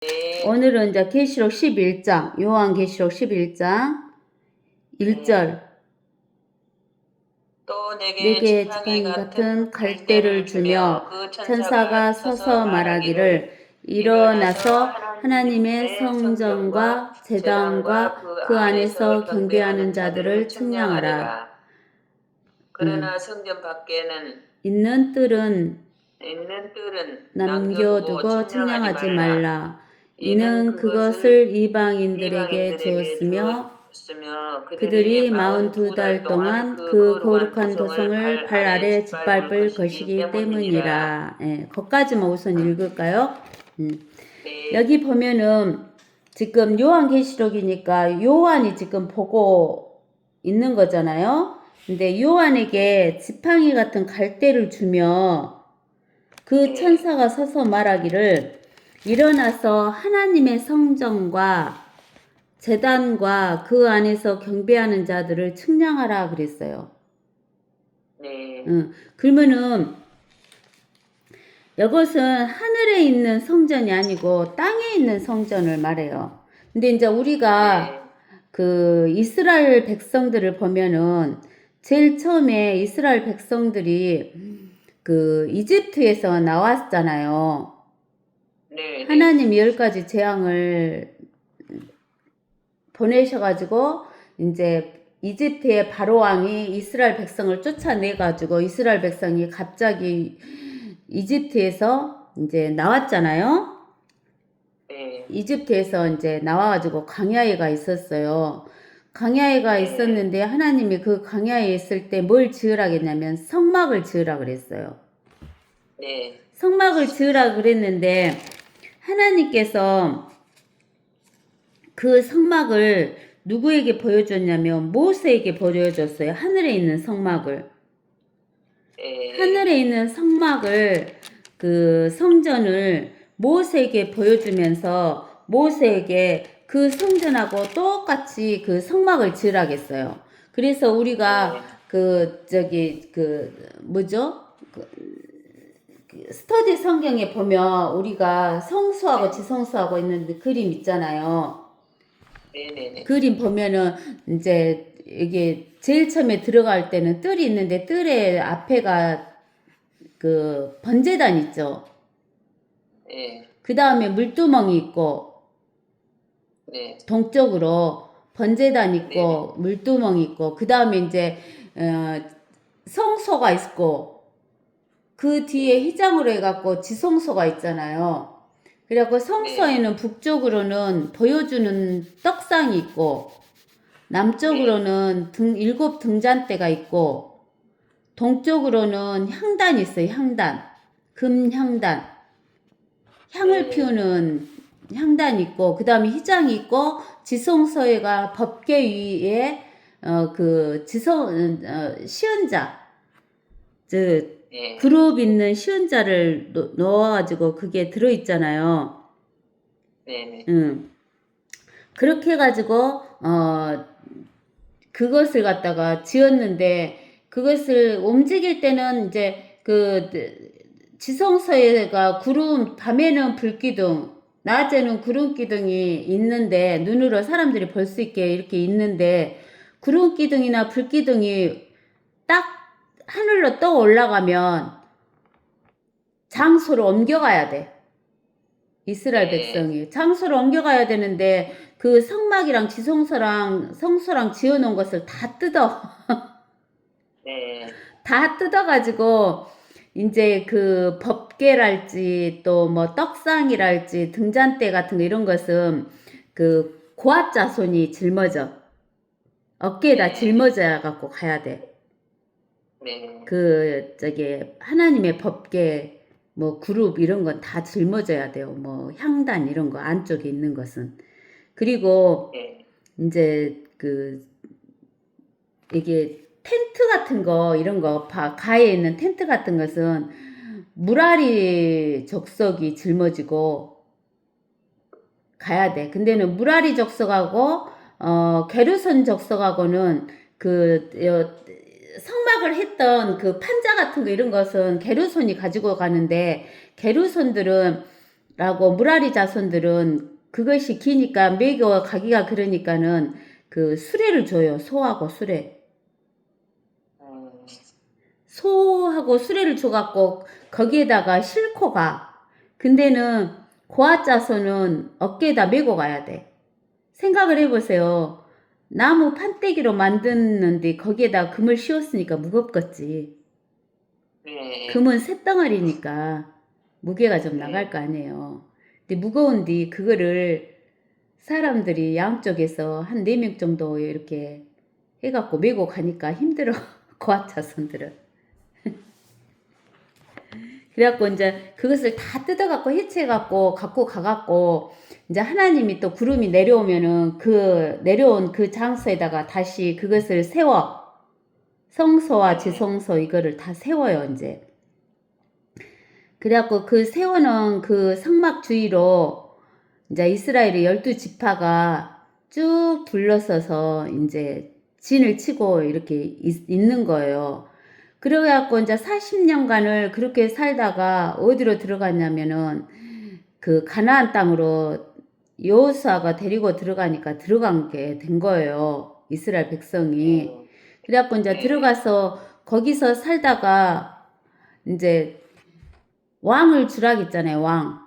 네. 오늘은 이제 계시록 11장, 요한계시록 11장 1절. 또 내게 내게 지팡이 지팡이 같은 같은 갈대를 갈대를 주며 주며 그 천사가 천사가 서서 서서 말하기를 말하기를 일어나서 일어나서 하나님의 하나님의 성전과 성전과 제단과 제단과 그 그 안에서 안에서 경배하는 경배하는 자들을 자들을 측량하라. 측량하리라. 그러나 성전 밖에는 있는 뜰은 있는 뜰은 남겨두고 남겨두고 측량하지 측량하지 말라. 말라. 이는 이는 그것을 그것을 이방인들에게 이방인들에게 주었으며 주었으며 그들이 그들이 42달 42달 동안 동안 그 그 거룩한 거룩한 도성을 도성을 발 발 아래 아래 짓밟을 짓밟을 것이기 것이기 때문이니라. 때문이라. 예, 거기까지만 우선 읽을까요? 네, 여기 보면은 지금 요한계시록이니까 요한이 지금 보고 있는 거잖아요. 근데 요한에게 지팡이 같은 갈대를 주며 그 네, 천사가 서서 말하기를 일어나서 하나님의 성전과 제단과 그 안에서 경배하는 자들을 측량하라 그랬어요. 네, 그러면은 이것은 하늘에 있는 성전이 아니고 땅에 있는 성전을 말해요. 근데 이제 우리가 네, 그 이스라엘 백성들을 보면은 제일 처음에 이스라엘 백성들이 그 이집트에서 나왔잖아요. 네, 네, 하나님 10가지 재앙을 보내셔가지고 이제 이집트의 바로 왕이 이스라엘 백성을 쫓아내가지고 이스라엘 백성이 갑자기 이집트에서 이제 나왔잖아요. 네, 이집트에서 이제 나와가지고 광야에가 있었어요. 광야에가 네, 있었는데 하나님이 그 광야에 있을 때 뭘 지으라겠냐면 성막을 지으라 그랬어요. 네, 성막을 지으라 그랬는데 하나님께서 그 성막을 누구에게 보여줬냐면 모세에게 보여줬어요. 하늘에 있는 성막을. 네, 하늘에 있는 성막을 그 성전을 모세에게 보여주면서 모세에게 그 성전하고 똑같이 그 성막을 지으라겠어요. 그래서 우리가 네, 그 저기 그 뭐죠? 그 스터디 성경에 보면 우리가 성수하고 지성수하고 있는 그림 있잖아요. 네, 네, 네, 그림 보면은 이제 이게 제일 처음에 들어갈 때는 뜰이 있는데 뜰의 앞에가 그 번제단 있죠. 네, 그 다음에 물두멍이 있고 네, 동쪽으로 번제단 네, 네, 있고 물두멍이 있고 그 다음에 이제 성소가 있고 그 뒤에 네, 휘장으로 해갖고 지성소가 있잖아요. 그래갖고 네, 성소에는 북쪽으로는 보여주는 떡상이 있고 네, 남쪽으로는 일곱 등잔대가 있고 동쪽으로는 향단이 있어요. 향단. 금향단. 향을 네, 피우는 향단이 있고 그 다음에 휘장이 있고 지성소에가 법궤 위에 그 시은자 즉 네, 그룹 있는 시은자를 넣어가지고 그게 들어있잖아요. 네, 네, 음. 그렇게 해가지고 그것을 갖다가 지었는데 그것을 움직일 때는 이제 그 지성소에가 구름 밤에는 불기둥 낮에는 구름 기둥이 있는데 눈으로 사람들이 볼 수 있게 이렇게 있는데 구름 기둥이나 불 기둥이 딱 하늘로 떠 올라가면 장소로 옮겨가야 돼. 이스라엘 네, 백성이 장소를 옮겨가야 되는데 그 성막이랑 지성소랑 성소랑 지어놓은 것을 다 뜯어. 네, 다 뜯어가지고 이제 그 법궤랄지 또 뭐 떡상이랄지 등잔대 같은 거 이런 것은 그 고압자손이 짊어져. 어깨에다 네, 짊어져야 갖고 가야 돼. 네, 그 저기 하나님의 법궤 뭐 그룹 이런 건 다 짊어져야 돼요. 뭐 향단 이런 거 안쪽에 있는 것은. 그리고 네, 이제 그 이게 텐트 같은 거 이런 거 가에 있는 텐트 같은 것은 무라리 적석이 짊어지고 가야 돼. 근데는 무라리 적석하고 게르선 적석하고는 그 성막을 했던 그 판자 같은 거 이런 것은 게르손이 가지고 가는데 게르손들은 무라리 자손들은 그것이 기니까 먹여 가기가 그러니까는 그 수레를 줘요. 소하고 수레. 소하고 수레를 줘갖고 거기에다가 싣고 가. 근데는 고아 자손은 어깨에다 메고 가야 돼. 생각을 해보세요. 나무 판때기로 만드는데 거기에다 금을 씌웠으니까 무겁겠지. 네. 금은 쇳덩어리니까 무게가 좀 나갈 거 아니에요. 근데 무거운데 그거를 사람들이 양쪽에서 한 4명 정도 이렇게 해갖고 메고 가니까 힘들어. 고아차손들은. 그래갖고 이제 그것을 다 뜯어갖고 해체해갖고 갖고 가갖고 이제 하나님이 또 구름이 내려오면은 그 내려온 그 장소에다가 다시 그것을 세워. 성소와 지성소 이거를 다 세워요, 이제. 그래갖고 그 세워놓은 그 성막 주위로 이제 이스라엘의 12지파가 쭉 둘러서서 이제 진을 치고 이렇게 있는 거예요. 그래갖고 이제 40년간을 그렇게 살다가 어디로 들어갔냐면은 그 가나안 땅으로 여호수아가 데리고 들어가니까 들어간 게 된 거예요. 이스라엘 백성이. 그래갖고 이제 들어가서 거기서 살다가 이제 왕을 주라겠잖아요, 왕.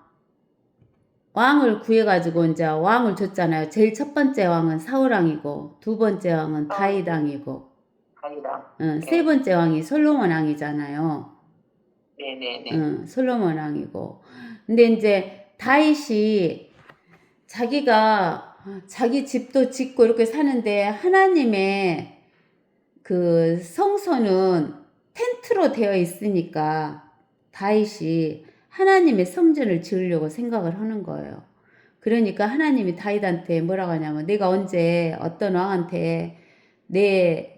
왕을 구해가지고 이제 왕을 줬잖아요. 제일 첫 번째 왕은 사울왕이고, 두 번째 왕은 다윗왕이고, 세 번째 왕이 솔로몬 왕이잖아요. 네네네. 솔로몬 왕이고. 근데 이제 다윗이 자기가 자기 집도 짓고 이렇게 사는데 하나님의 그 성소는 텐트로 되어 있으니까 다윗이 하나님의 성전을 지으려고 생각을 하는 거예요. 그러니까 하나님이 다윗한테 뭐라고 하냐면 내가 언제 어떤 왕한테 내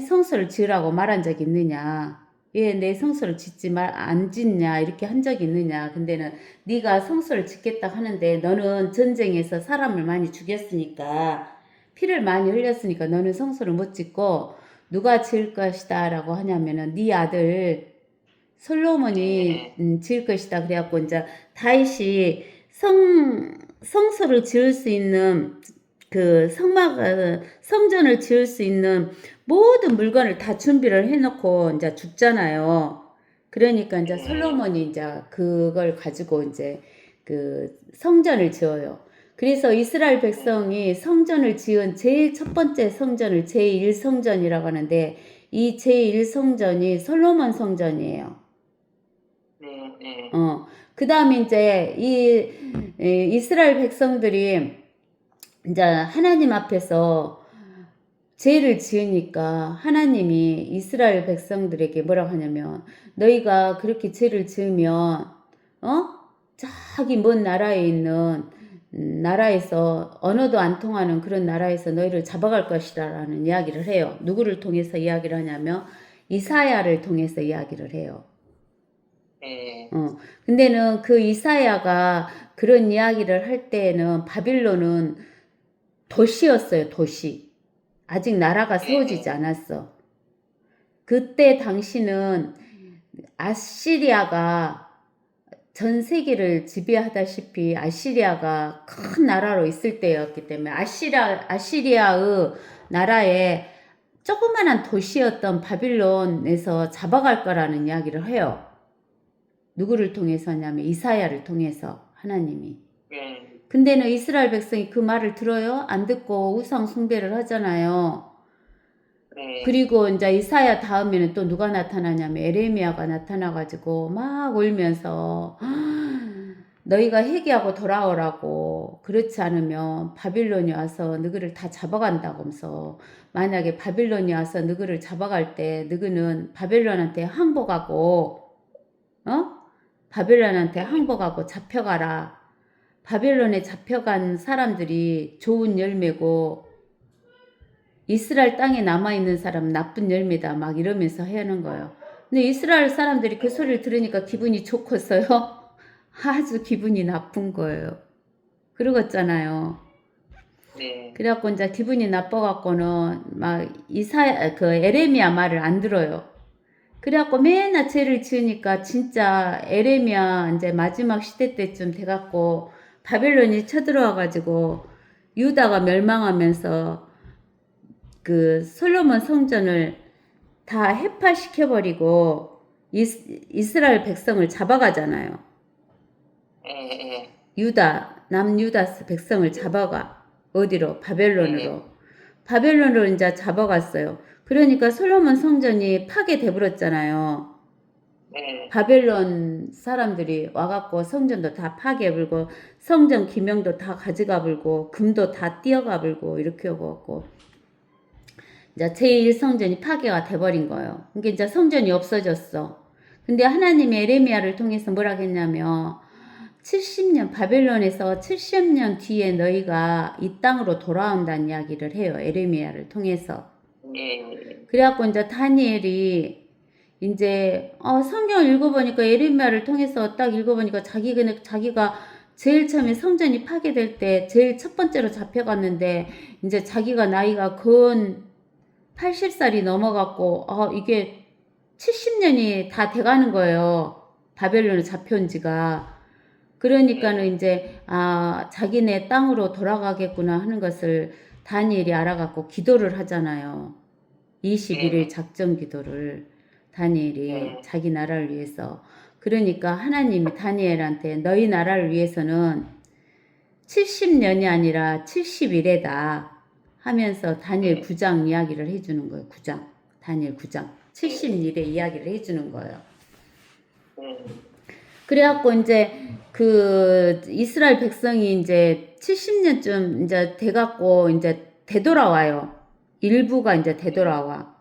성소를 지으라고 말한 적이 있느냐. 왜 내 성소를 안 짓냐 이렇게 한 적이 있느냐. 근데는 네가 성소를 짓겠다 하는데 너는 전쟁에서 사람을 많이 죽였으니까 피를 많이 흘렸으니까 너는 성소를 못 짓고 누가 지을 것이다 라고 하냐면은 네 아들 솔로몬이 지을 것이다. 그래갖고 이제 다윗이 성소를 지을 수 있는 그 성전을 지을 수 있는 모든 물건을 다 준비를 해놓고 이제 죽잖아요. 그러니까 이제 솔로몬이 이제 그걸 가지고 이제 그 성전을 지어요. 그래서 이스라엘 백성이 성전을 지은 제일 첫 번째 성전을 제1성전이라고 하는데 이 제1성전이 솔로몬 성전이에요. 그 다음에 이제 이스라엘 백성들이 이제 하나님 앞에서 죄를 지으니까 하나님이 이스라엘 백성들에게 뭐라고 하냐면 너희가 그렇게 죄를 지으면 저기 먼 나라에 있는 나라에서 언어도 안 통하는 그런 나라에서 너희를 잡아갈 것이다 라는 이야기를 해요. 누구를 통해서 이야기를 하냐면 이사야를 통해서 이야기를 해요. 근데는 그 이사야가 그런 이야기를 할 때는 바빌론은 도시였어요, 도시. 아직 나라가 세워지지 않았어. 그때 당시는 아시리아가 전 세계를 지배하다시피 아시리아가 큰 나라로 있을 때였기 때문에 아시리아의 나라에 조그만한 도시였던 바빌론에서 잡아갈 거라는 이야기를 해요. 누구를 통해서냐면 이사야를 통해서 하나님이. 근데는 이스라엘 백성이 그 말을 들어요? 안 듣고 우상 숭배를 하잖아요. 그리고 이제 이사야 다음에는 또 누가 나타나냐면 에레미야가 나타나가지고 막 울면서 너희가 회개하고 돌아오라고 그렇지 않으면 바빌론이 와서 너희를 다 잡아간다고 하면서 만약에 바빌론이 와서 너희를 잡아갈 때 너희는 바빌론한테 항복하고 바빌론한테 항복하고 잡혀가라. 바빌론에 잡혀간 사람들이 좋은 열매고 이스라엘 땅에 남아있는 사람 나쁜 열매다 막 이러면서 하는 거예요. 근데 이스라엘 사람들이 그 소리를 들으니까 기분이 좋겠어요. 아주 기분이 나쁜 거예요. 그러겠잖아요. 그래갖고 이제 기분이 나빠갖고는 막 에레미야 말을 안 들어요. 그래갖고 맨날 죄를 지으니까 진짜 에레미야 이제 마지막 시대 때쯤 돼갖고 바벨론이 쳐들어와가지고 유다가 멸망하면서 그 솔로몬 성전을 다 해파시켜버리고 이스라엘 백성을 잡아가잖아요. 예, 예. 유다, 남유다 백성을 잡아가. 어디로? 바벨론으로. 예. 바벨론으로 이제 잡아갔어요. 그러니까 솔로몬 성전이 파괴돼 버렸잖아요. 예. 바벨론 사람들이 와갖고 성전도 다 파괴해버리고 성전 기명도 다 가져가 버리고 금도 다 띄어가 버리고 이렇게 하고 이제 제1성전이 파괴가 돼버린 거예요. 그러니까 이제 성전이 없어졌어. 근데 하나님이 에레미야를 통해서 뭐라 했냐면 70년 바벨론에서 70년 뒤에 너희가 이 땅으로 돌아온다는 이야기를 해요. 에레미야를 통해서. 예. 그래갖고 이제 다니엘이 이제 성경을 읽어보니까 에레미야를 통해서 딱 읽어보니까 자기가 제일 처음에 성전이 파괴될 때 제일 첫 번째로 잡혀갔는데 이제 자기가 나이가 근 80살이 넘어갔고 이게 70년이 다 돼가는 거예요. 바벨론에 잡혀온 지가. 그러니까는 이제 자기네 땅으로 돌아가겠구나 하는 것을 다니엘이 알아갖고 기도를 하잖아요. 21일 작정 기도를 다니엘이 자기 나라를 위해서. 그러니까 하나님이 다니엘한테 너희 나라를 위해서는 70년이 아니라 70일에다 하면서 다니엘 9장 이야기를 해주는 거예요. 9장. 다니엘 9장. 70일에 이야기를 해주는 거예요. 그래갖고 이제 그 이스라엘 백성이 이제 70년쯤 이제 돼갖고 이제 되돌아와요. 일부가 이제 되돌아와.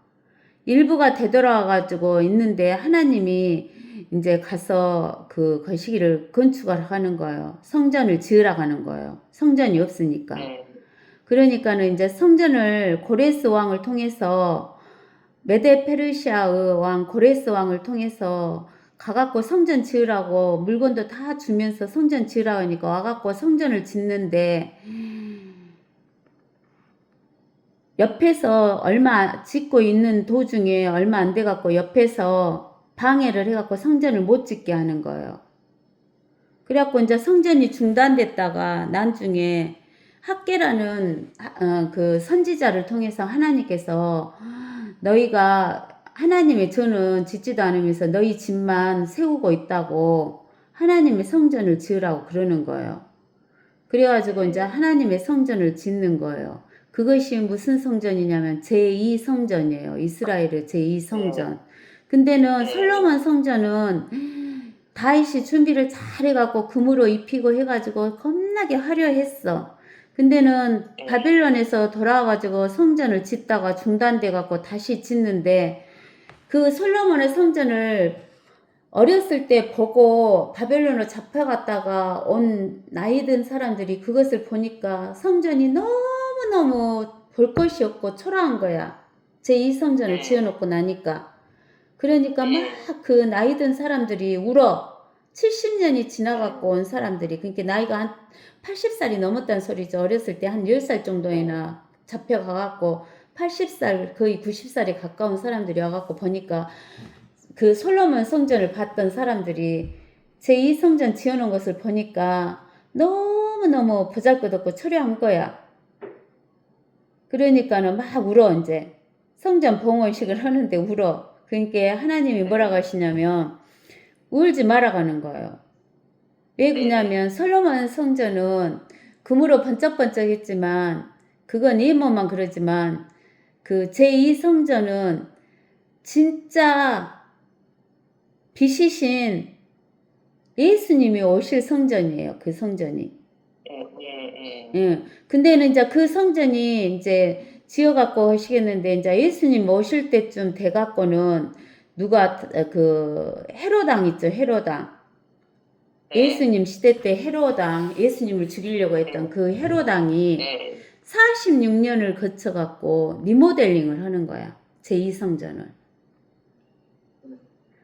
일부가 되돌아와가지고 있는데 하나님이 이제 가서 그 거시기를 건축을 하는 거예요. 성전을 지으러 가는 거예요. 성전이 없으니까. 그러니까는 이제 성전을 고레스 왕을 통해서 메데 페르시아의 왕 고레스 왕을 통해서 가갖고 성전 지으라고 물건도 다 주면서 성전 지으라고 하니까 와갖고 성전을 짓는데 옆에서 얼마 짓고 있는 도중에 얼마 안 돼갖고 옆에서 방해를 해갖고 성전을 못 짓게 하는 거예요. 그래갖고 이제 성전이 중단됐다가 나중에 학계라는 그 선지자를 통해서 하나님께서 너희가 하나님의 전은 짓지도 않으면서 너희 집만 세우고 있다고 하나님의 성전을 지으라고 그러는 거예요. 그래가지고 이제 하나님의 성전을 짓는 거예요. 그것이 무슨 성전이냐면 제2성전이에요. 이스라엘의 제2성전. 근데는 솔로몬 성전은 다윗이 준비를 잘 해갖고 금으로 입히고 해가지고 겁나게 화려했어. 근데는 바벨론에서 돌아와가지고 성전을 짓다가 중단돼갖고 다시 짓는데 그 솔로몬의 성전을 어렸을 때 보고 바벨론으로 잡혀갔다가 온 나이 든 사람들이 그것을 보니까 성전이 너무너무 볼 것이 없고 초라한 거야. 제2성전을 지어놓고 나니까. 그러니까 막 그 나이 든 사람들이 울어. 70년이 지나갖고 온 사람들이. 그러니까 나이가 한 80살이 넘었다는 소리죠. 어렸을 때 한 10살 정도에나 잡혀가갖고 80살 거의 90살에 가까운 사람들이 와갖고 보니까 그 솔로몬 성전을 봤던 사람들이 제2성전 지어놓은 것을 보니까 너무너무 보잘것없고 초라한 거야. 그러니까는 막 울어 이제. 성전 봉헌식을 하는데 울어. 그러니까 하나님이 뭐라고 하시냐면 울지 말아가는 거예요. 왜 그러냐면 솔로몬 성전은 금으로 번쩍번쩍했지만 그건 이모만 그러지만 그 제2성전은 진짜 빛이신 예수님이 오실 성전이에요. 그 성전이. 근데는 이제 그 성전이 이제 지어갖고 하시겠는데 이제 예수님 오실 때쯤 돼갖고는 누가 그 헤로당 있죠. 헤로당. 예수님 시대 때 헤로당 예수님을 죽이려고 했던 그 헤로당이 46년을 거쳐갖고 리모델링을 하는 거야. 제2성전을.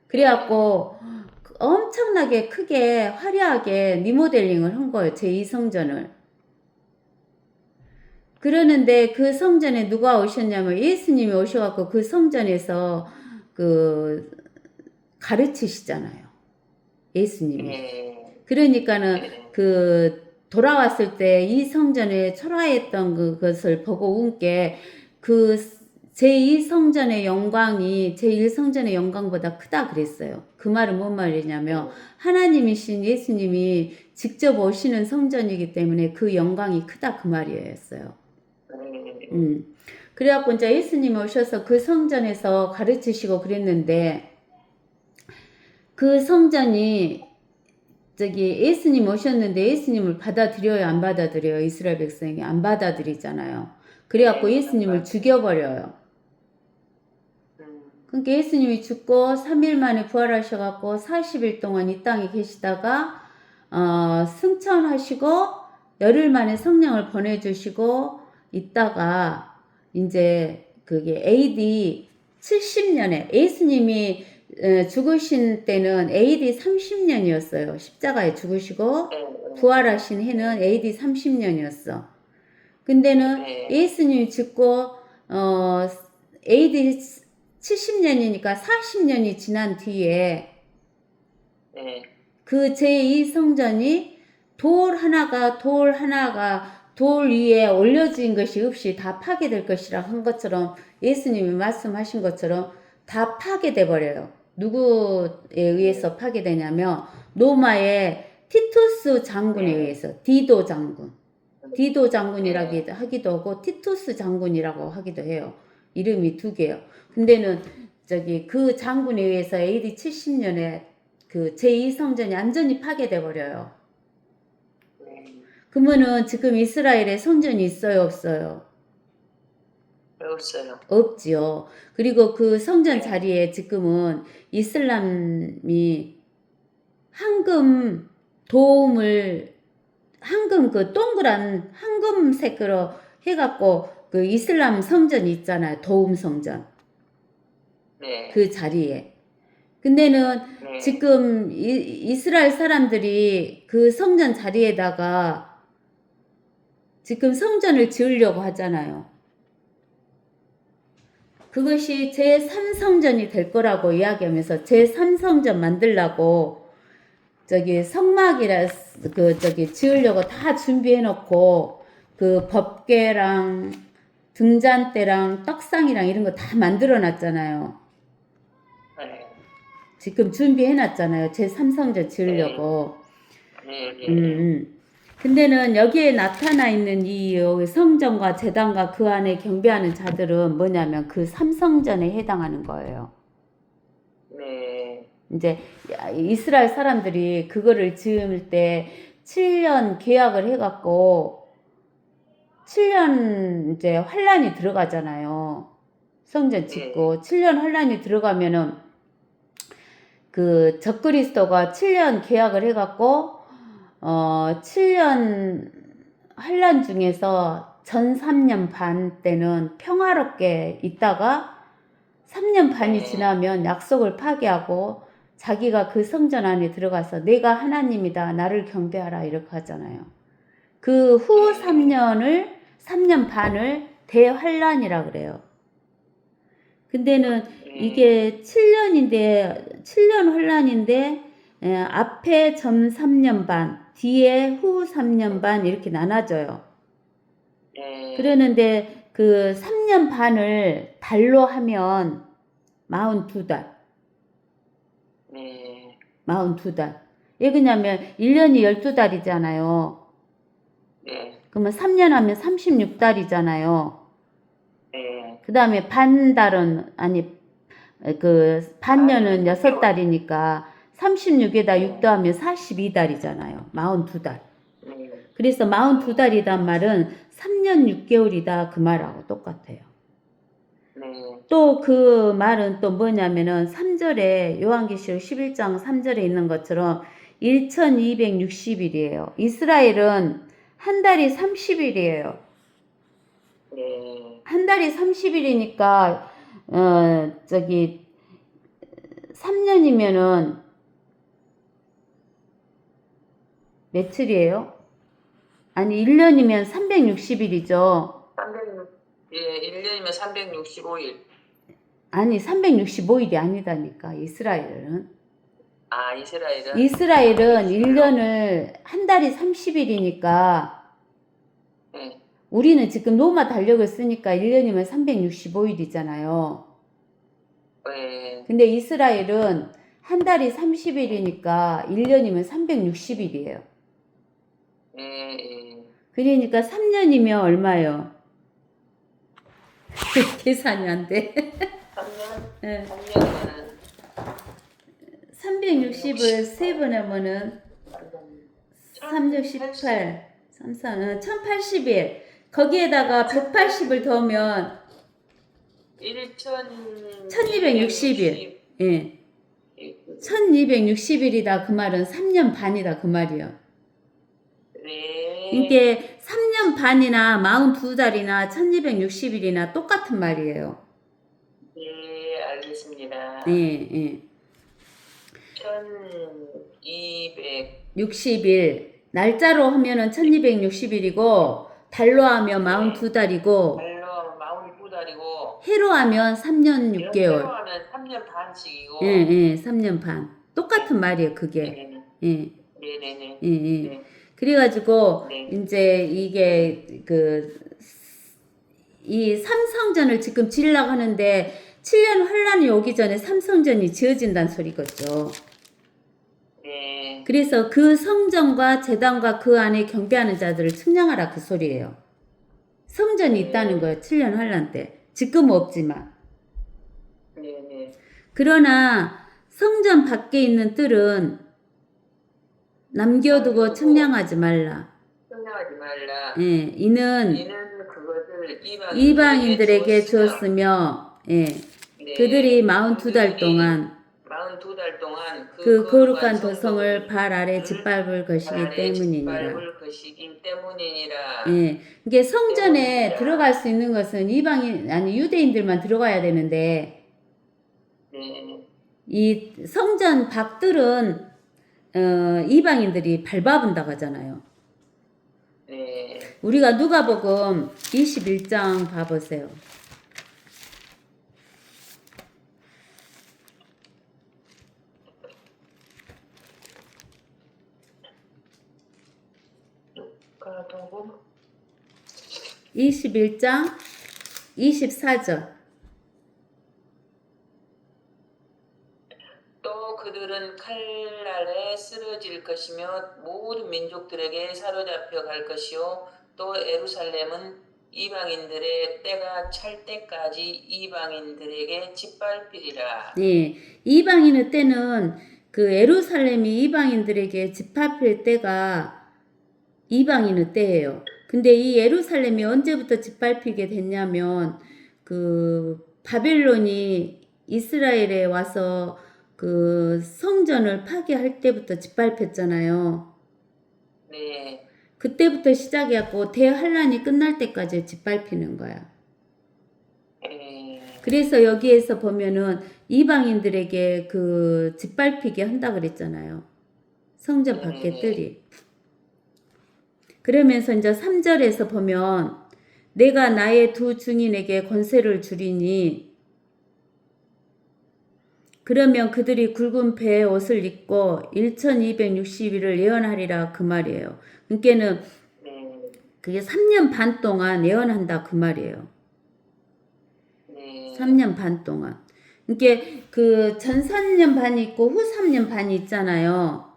그래갖고 엄청나게 크게 화려하게 리모델링을 한 거예요. 제2성전을. 그러는데 그 성전에 누가 오셨냐면 예수님이 오셔갖고 그 성전에서 그 가르치시잖아요. 예수님이. 예. 그러니까는 예. 그 돌아왔을 때 이 성전에 초라했던 그것을 보고 운게 그 제2성전의 영광이 제1성전의 영광보다 크다 그랬어요. 그 말은 뭔 말이냐면 하나님이신 예수님이 직접 오시는 성전이기 때문에 그 영광이 크다 그 말이었어요. 그래갖고 이제 예수님이 오셔서 그 성전에서 가르치시고 그랬는데 그 성전이 저기 예수님 오셨는데 예수님을 받아들여요, 안 받아들여요? 이스라엘 백성이 안 받아들이잖아요. 그래갖고 예수님을 죽여버려요. 그러니까 예수님이 죽고 3일 만에 부활하셔갖고 40일 동안 이 땅에 계시다가 승천하시고 열흘 만에 성령을 보내주시고 있다가 이제 그게 AD 70년에 예수님이 죽으신 때는 AD 30년이었어요. 십자가에 죽으시고 부활하신 해는 AD 30년이었어. 근데는 예수님이 죽고 AD 70년이니까 40년이 지난 뒤에 그 제2성전이 돌 하나가 돌 위에 올려진 것이 없이 다 파괴될 것이라 한 것처럼 예수님이 말씀하신 것처럼 다 파괴돼 버려요. 누구에 의해서 파괴되냐면 로마의 티투스 장군에 의해서 디도 장군이라고 하기도 하고 티투스 장군이라고 하기도 해요. 이름이 두 개요. 근데는 저기 그 장군에 의해서 AD 70년에 그 제2성전이 완전히 파괴돼 버려요. 그러면은 지금 이스라엘에 성전이 있어요, 없어요? 없어요. 없지요. 그리고 그 성전 자리에 지금은 이슬람이 황금 그 동그란 황금색으로 해갖고 그 이슬람 성전이 있잖아요. 도움 성전. 그 자리에. 근데는 지금 이스라엘 사람들이 그 성전 자리에다가 지금 성전을 지으려고 하잖아요. 그것이 제3성전이 될 거라고 이야기하면서 제3성전 만들라고 저기 성막이라 지으려고 다 준비해 놓고 그 법궤랑 등잔대랑 떡상이랑 이런 거 다 만들어 놨잖아요. 지금 준비해 놨잖아요. 제3성전 지으려고. 근데는 여기에 나타나 있는 이 성전과 제단과 그 안에 경배하는 자들은 뭐냐면 그 삼성전에 해당하는 거예요. 이제 이스라엘 사람들이 그거를 지을 때 7년 계약을 해갖고 7년 이제 환란이 들어가잖아요. 성전 짓고 7년 환란이 들어가면은 그 적그리스도가 7년 계약을 해갖고 7년 환란 중에서 전 3년 반 때는 평화롭게 있다가 3년 반이 지나면 약속을 파기하고 자기가 그 성전 안에 들어가서 내가 하나님이다 나를 경배하라 이렇게 하잖아요. 그 후 3년 반을 대환란이라 그래요. 근데는 이게 7년 환란인데 앞에 전 3년 반, 뒤에 후 3년 반 이렇게 나눠져요. 그러는데 그 3년 반을 달로 하면 42달. 42달. 왜 그러냐면 1년이 12달이잖아요. 그러면 3년 하면 36달이잖아요. 그 다음에 반달은, 그 반년은 6달이니까 36에다 6 더하면 42달이잖아요. 42달. 그래서 42달이란 말은 3년 6개월이다 그 말하고 똑같아요. 또 그 말은 또 뭐냐면은 3절에 요한계시록 11장 3절에 있는 것처럼 1260일이에요. 이스라엘은 한 달이 30일이에요. 한 달이 30일이니까 3년이면은 며칠이에요? 아니 1년이면 360일이죠. 1년이면 365일. 아니 365일이 아니다니까 이스라엘은. 아, 이스라엘은? 이스라엘은 1년을 한 달이 30일이니까 네. 우리는 지금 로마 달력을 쓰니까 1년이면 365일이잖아요. 네. 근데 이스라엘은 한 달이 30일이니까 1년이면 360일이에요. 네. 그러니까 3년이면 얼마요? 계산이 안 돼. 3년? 네. 3년이면은 360을 3번 하면은 368, 33, 1080일. 거기에다가 180을 더하면 1260일. 예. 1260일이다. 그 말은 3년 반이다. 그 말이요. 네. 이게 3년 반이나 42달이나 1260일이나 똑같은 말이에요. 네, 알겠습니다. 예. 1200 60일. 날짜로 하면은 1260일이고, 달로 하면 42달이고, 달러 42달이고 해로 하면 3년 해로 6개월. 하면 3년 반씩이고 예, 3년 반. 똑같은 말이에요, 그게. 예. 네네네. 예. 네. 그래가지고, 네. 이제 이게, 이 삼성전을 지금 지으려고 하는데, 7년 환란이 오기 전에 삼성전이 지어진다는 소리겠죠. 네. 그래서 그 성전과 제단과 그 안에 경배하는 자들을 측량하라 그 소리예요. 성전이 있다는 거예요. 7년 환란 때. 지금은 없지만. 네네. 그러나 성전 밖에 있는 뜰은 남겨두고 측량하지 말라. 측량하지 말라. 예, 이는 그것을 이방인들에게 주었으며, 예, 네. 그들이 42달 동안 42달 동안 그 거룩한 도성을 발 아래 짓밟을 것이기 발 아래 때문이니라. 짓밟을 것이기 때문이니라. 예, 이게 성전에 들어갈 수 있는 것은 이방인 아니 유대인들만 들어가야 되는데 네. 이 성전 밖들은 이방인들이 밟아본다고 하잖아요. 네. 우리가 누가복음 21장 봐보세요. 누가복음 21장 24절. 또 그들은 칼날에 쓰러질 것이며 모든 민족들에게 사로잡혀 갈 것이요 또 예루살렘은 이방인들의 때가 찰 때까지 이방인들에게 짓밟히리라. 예, 이방인의 때는 그 예루살렘이 이방인들에게 짓밟힐 때가 이방인의 때예요. 근데 이 예루살렘이 언제부터 짓밟히게 됐냐면 그 바벨론이 이스라엘에 와서 그 성전을 파괴할 때부터 짓밟혔잖아요. 네. 그때부터 시작이었고 대환란이 끝날 때까지 짓밟히는 거야. 그래서 여기에서 보면은 이방인들에게 그 짓밟히게 한다 그랬잖아요. 성전 밖에 뜰이. 그러면서 이제 3절에서 보면 내가 나의 두 증인에게 권세를 주리니 그러면 그들이 굵은 배의 옷을 입고 1260일을 예언하리라 그 말이에요. 그러니까는 그게 3년 반 동안 예언한다 그 말이에요. 3년 반 동안. 그러니까 그 전 3년 반이 있고 후 3년 반이 있잖아요.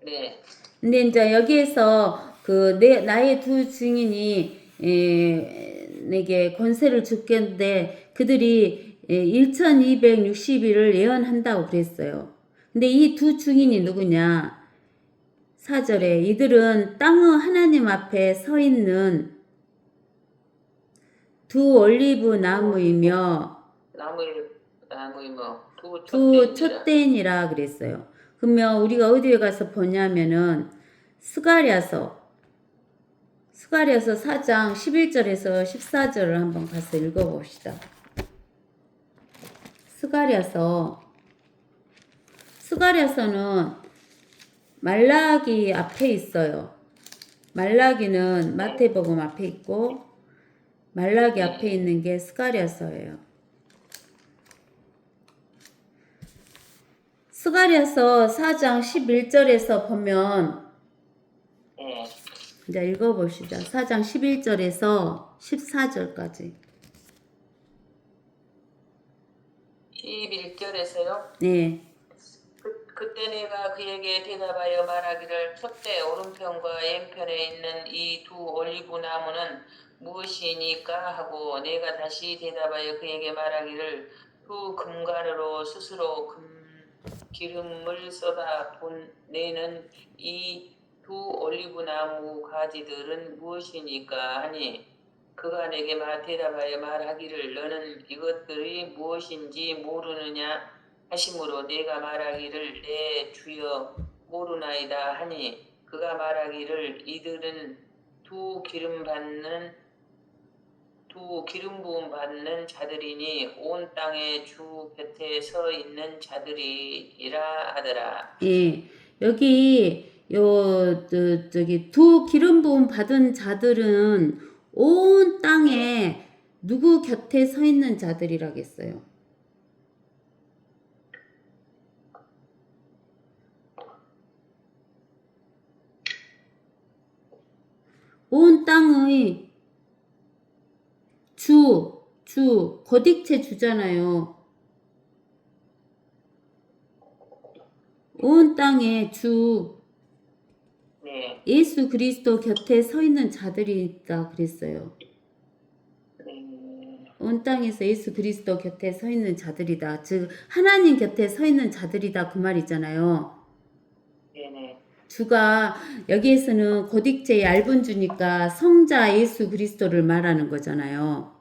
네. 근데 이제 여기에서 그 나의 두 증인이 내게 권세를 주겠는데 그들이 1260일을 예언한다고 그랬어요. 근데 이 두 증인이 누구냐? 4절에 이들은 땅의 하나님 앞에 서 있는 두 올리브 나무이며 두 촛대니라 그랬어요. 그러면 우리가 어디에 가서 보냐면은 스가랴서 4장 11절에서 14절을 한번 가서 읽어봅시다. 스가랴서는 말라기 앞에 있어요. 말라기는 마태복음 앞에 있고 말라기 앞에 있는 게 스가랴서예요. 스가랴서 4장 11절에서 보면 네. 이제 읽어보시죠. 4장 11절에서 14절까지. 11절에서요. 네. 그때 내가 그에게 대답하여 말하기를 촛대 오른편과 왼편에 있는 이 두 올리브 나무는 무엇이니까 하고 내가 다시 대답하여 그에게 말하기를 두 금가루로 스스로 기름을 쏟아 내는 이 두 올리브 나무 가지들은 무엇이니까 하니 그가 내게 대답하여 말하기를 너는 이것들이 무엇인지 모르느냐 하심으로 내가 말하기를 내 주여 모르나이다 하니 그가 말하기를 이들은 두 기름 부음 받는 자들이니 온 땅의 주 곁에 서 있는 자들이라 하더라. 예. 여기 저기 두 기름 부음 받은 자들은 온 땅에 누구 곁에 서 있는 자들이라겠어요. 온 땅의 거딕체 주잖아요. 온 땅의 주 네. 예수 그리스도 곁에 서 있는 자들이 있다 그랬어요. 온 땅에서 예수 그리스도 곁에 서 있는 자들이다. 즉 하나님 곁에 서 있는 자들이다 그 말이잖아요. 네네. 주가 여기에서는 고딕제 얇은 주니까 성자 예수 그리스도를 말하는 거잖아요.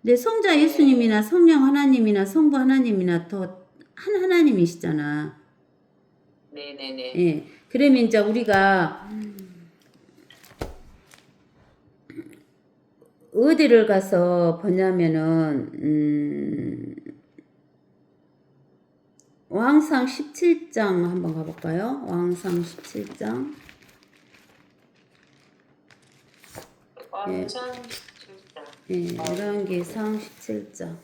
근데 성자 예수님이나 성령 하나님이나 성부 하나님이나 더 한 하나님이시잖아. 네네네. 예. 그러면 이제 우리가 어디를 가서 보냐면은 왕상 17장 한번 가볼까요? 왕상 17장. 왕상 17장. 예, 열왕기상 17장.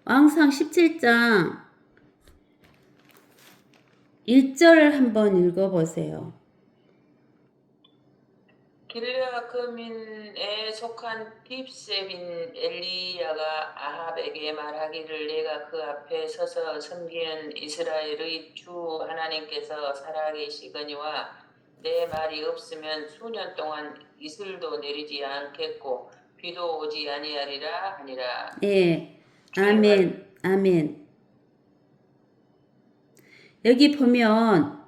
왕상 17장 1절 한번 읽어보세요. 길르앗 거민에 속한 딥셉인 엘리야가 아합에게 말하기를 내가 그 앞에 서서 섬기는 이스라엘의 주 하나님께서 살아계시거니와 내 말이 없으면 수년 동안 이슬도 내리지 않겠고 비도 오지 아니하리라 하니라. 예, 아멘, 아멘. 여기 보면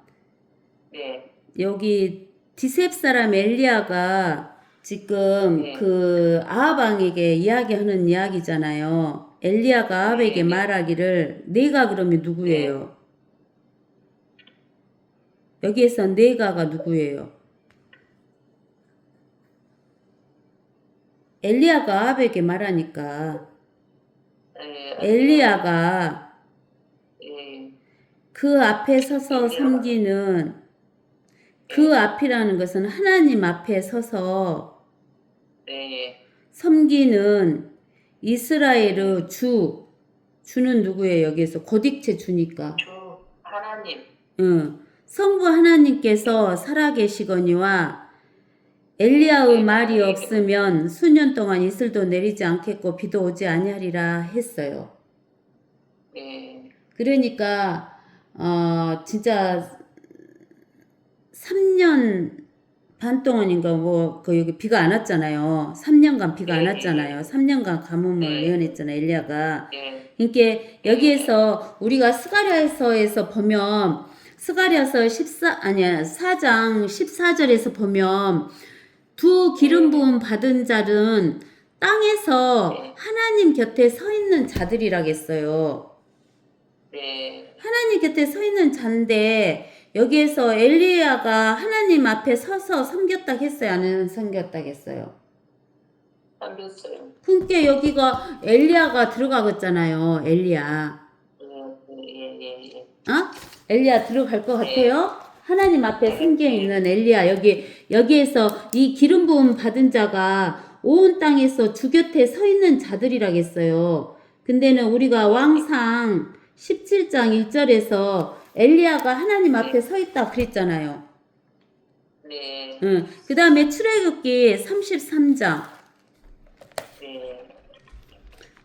네. 여기 디셉 사람 엘리야가 지금 네. 그 아합 왕에게 이야기하는 이야기잖아요. 엘리야가 아합에게 네. 말하기를 내가 그러면 누구예요? 여기에서 내가가 누구예요? 엘리야가 아합에게 말하니까 네. 엘리야가 네. 그 앞에 서서 섬기는 그 앞이라는 것은 하나님 앞에 서서 네. 섬기는 이스라엘의 주는 누구예요? 여기에서 고딕체 주니까. 주 하나님. 성부 하나님께서 살아계시거니와 엘리야의 말이 없으면 수년 동안 이슬도 내리지 않겠고 비도 오지 아니하리라 했어요. 네. 그러니까 진짜 3년 반 동안인가 그 여기 비가 안 왔잖아요. 3년간 비가 안 왔잖아요. 3년간 가뭄을 예언했잖아요. 엘리야가. 그러니까 여기에서 우리가 스가랴서에서 보면 스가랴서 4장 14절에서 보면 두 기름 부음 받은 자는 땅에서 하나님 곁에 서 있는 자들이라겠어요. 하나님 곁에 서 있는 자인데 여기에서 엘리야가 하나님 앞에 서서 섬겼다 했어요? 안 섬겼다 했어요? 삼겹살. 그러니까 여기가 엘리야가 들어가겠잖아요. 엘리야. 예. 어? 엘리야 들어갈 것 네. 같아요? 하나님 앞에 성경에 네. 있는 엘리야 여기에서 이 기름 부음 받은 자가 온 땅에서 주 곁에 서 있는 자들이라겠어요. 근데는 우리가 왕상 17장 1절에서 엘리야가 하나님 앞에 네. 서 있다 그랬잖아요. 네. 응. 그 다음에 출애굽기 33장. 네.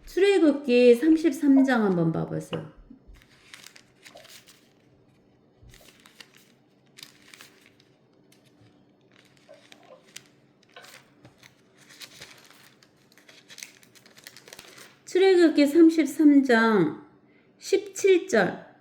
출애굽기 33장 한번 봐보세요. 출애굽기 33장 17절.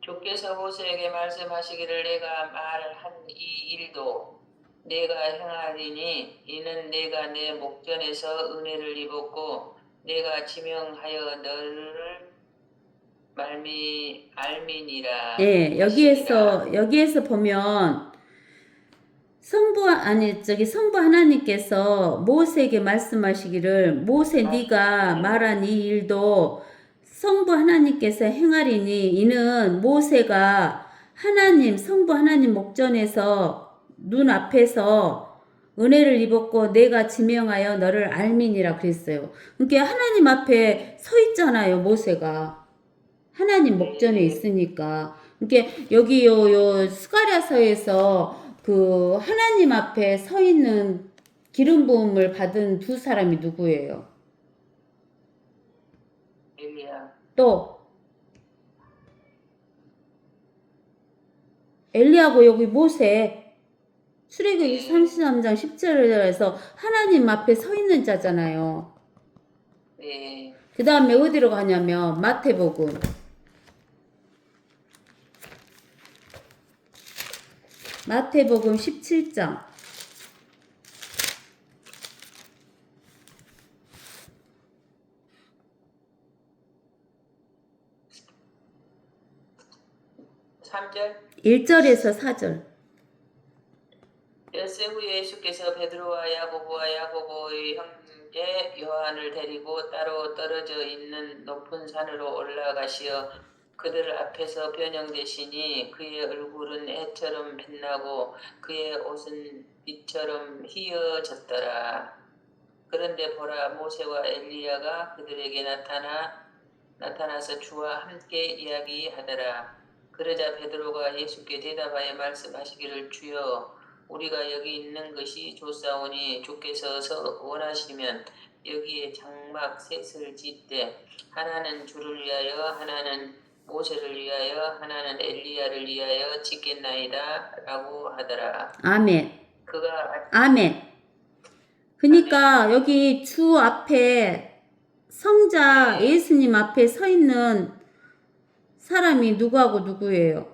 주께서 모세에게 말씀하시기를 내가 말한 이 일도 내가 행하리니 이는 내가 내 목전에서 은혜를 입었고 내가 지명하여 너를 알미니라 예, 하시니라. 여기에서 보면 성부 하나님께서 모세에게 말씀하시기를 모세 네가 말한 이 일도 성부 하나님께서 행하리니 이는 모세가 성부 하나님 목전에서 눈 앞에서 은혜를 입었고 내가 지명하여 너를 알미니라 그랬어요. 그러니까 하나님 앞에 서 있잖아요, 모세가. 하나님 목전에 네. 있으니까. 그러니까 여기 요 스가랴서에서 그 하나님 앞에 서 있는 기름 부음을 받은 두 사람이 누구예요? 엘리야. 또 엘리야고 여기 모세. 출애굽기 네. 33장 10절에서 하나님 앞에 서 있는 자잖아요. 네. 그 다음에 어디로 가냐면 마태복음 17장 3절. 1절에서 4절. 엿새 후에 예수께서 베드로와 야고보의 형제 요한을 데리고 따로 떨어져 있는 높은 산으로 올라가시어 그들 앞에서 변형되시니 그의 얼굴은 해처럼 빛나고 그의 옷은 빛처럼 희어졌더라. 그런데 보라 모세와 엘리야가 그들에게 나타나서 주와 함께 이야기하더라. 그러자 베드로가 예수께 대답하여 말씀하시기를 주여 우리가 여기 있는 것이 좋사오니 주께서 원하시면 여기에 장막 셋을 짓되 하나는 주를 위하여 하나는 모세를 위하여 하나는 엘리야를 위하여 짓겠나이다 라고 하더라. 아멘. 그가 아멘. 그러니까 여기 주 앞에 성자 네. 예수님 앞에 서 있는 사람이 누구하고 누구예요?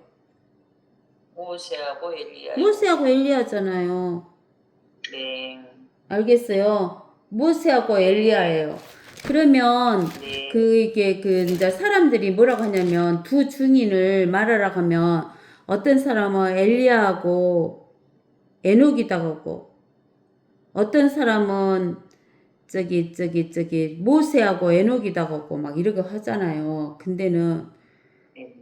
모세하고 엘리야요. 모세하고 엘리야잖아요. 네. 알겠어요. 모세하고 엘리야예요. 그러면 네. 이제 사람들이 뭐라고 하냐면 두 증인을 말하라고 하면 어떤 사람은 엘리야하고 에녹이다 하고 어떤 사람은 모세하고 에녹이다 하고 막 이렇게 하잖아요. 근데는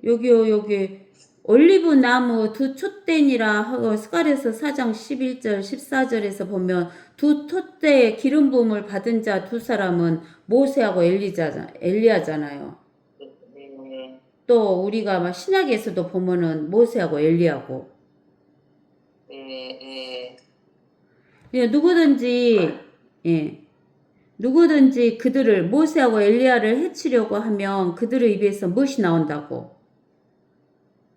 여기 올리브 나무 두 촛대니라 하고 스가랴서 4장 11절 14절에서 보면 두 촛대의 기름 부음을 받은 자 두 사람은 모세하고 엘리야잖아요. 네. 또 우리가 막 신약에서도 보면은 모세하고 엘리야고. 네. 예, 누구든지 그들을 모세하고 엘리야를 해치려고 하면 그들의 입에서 무엇이 나온다고?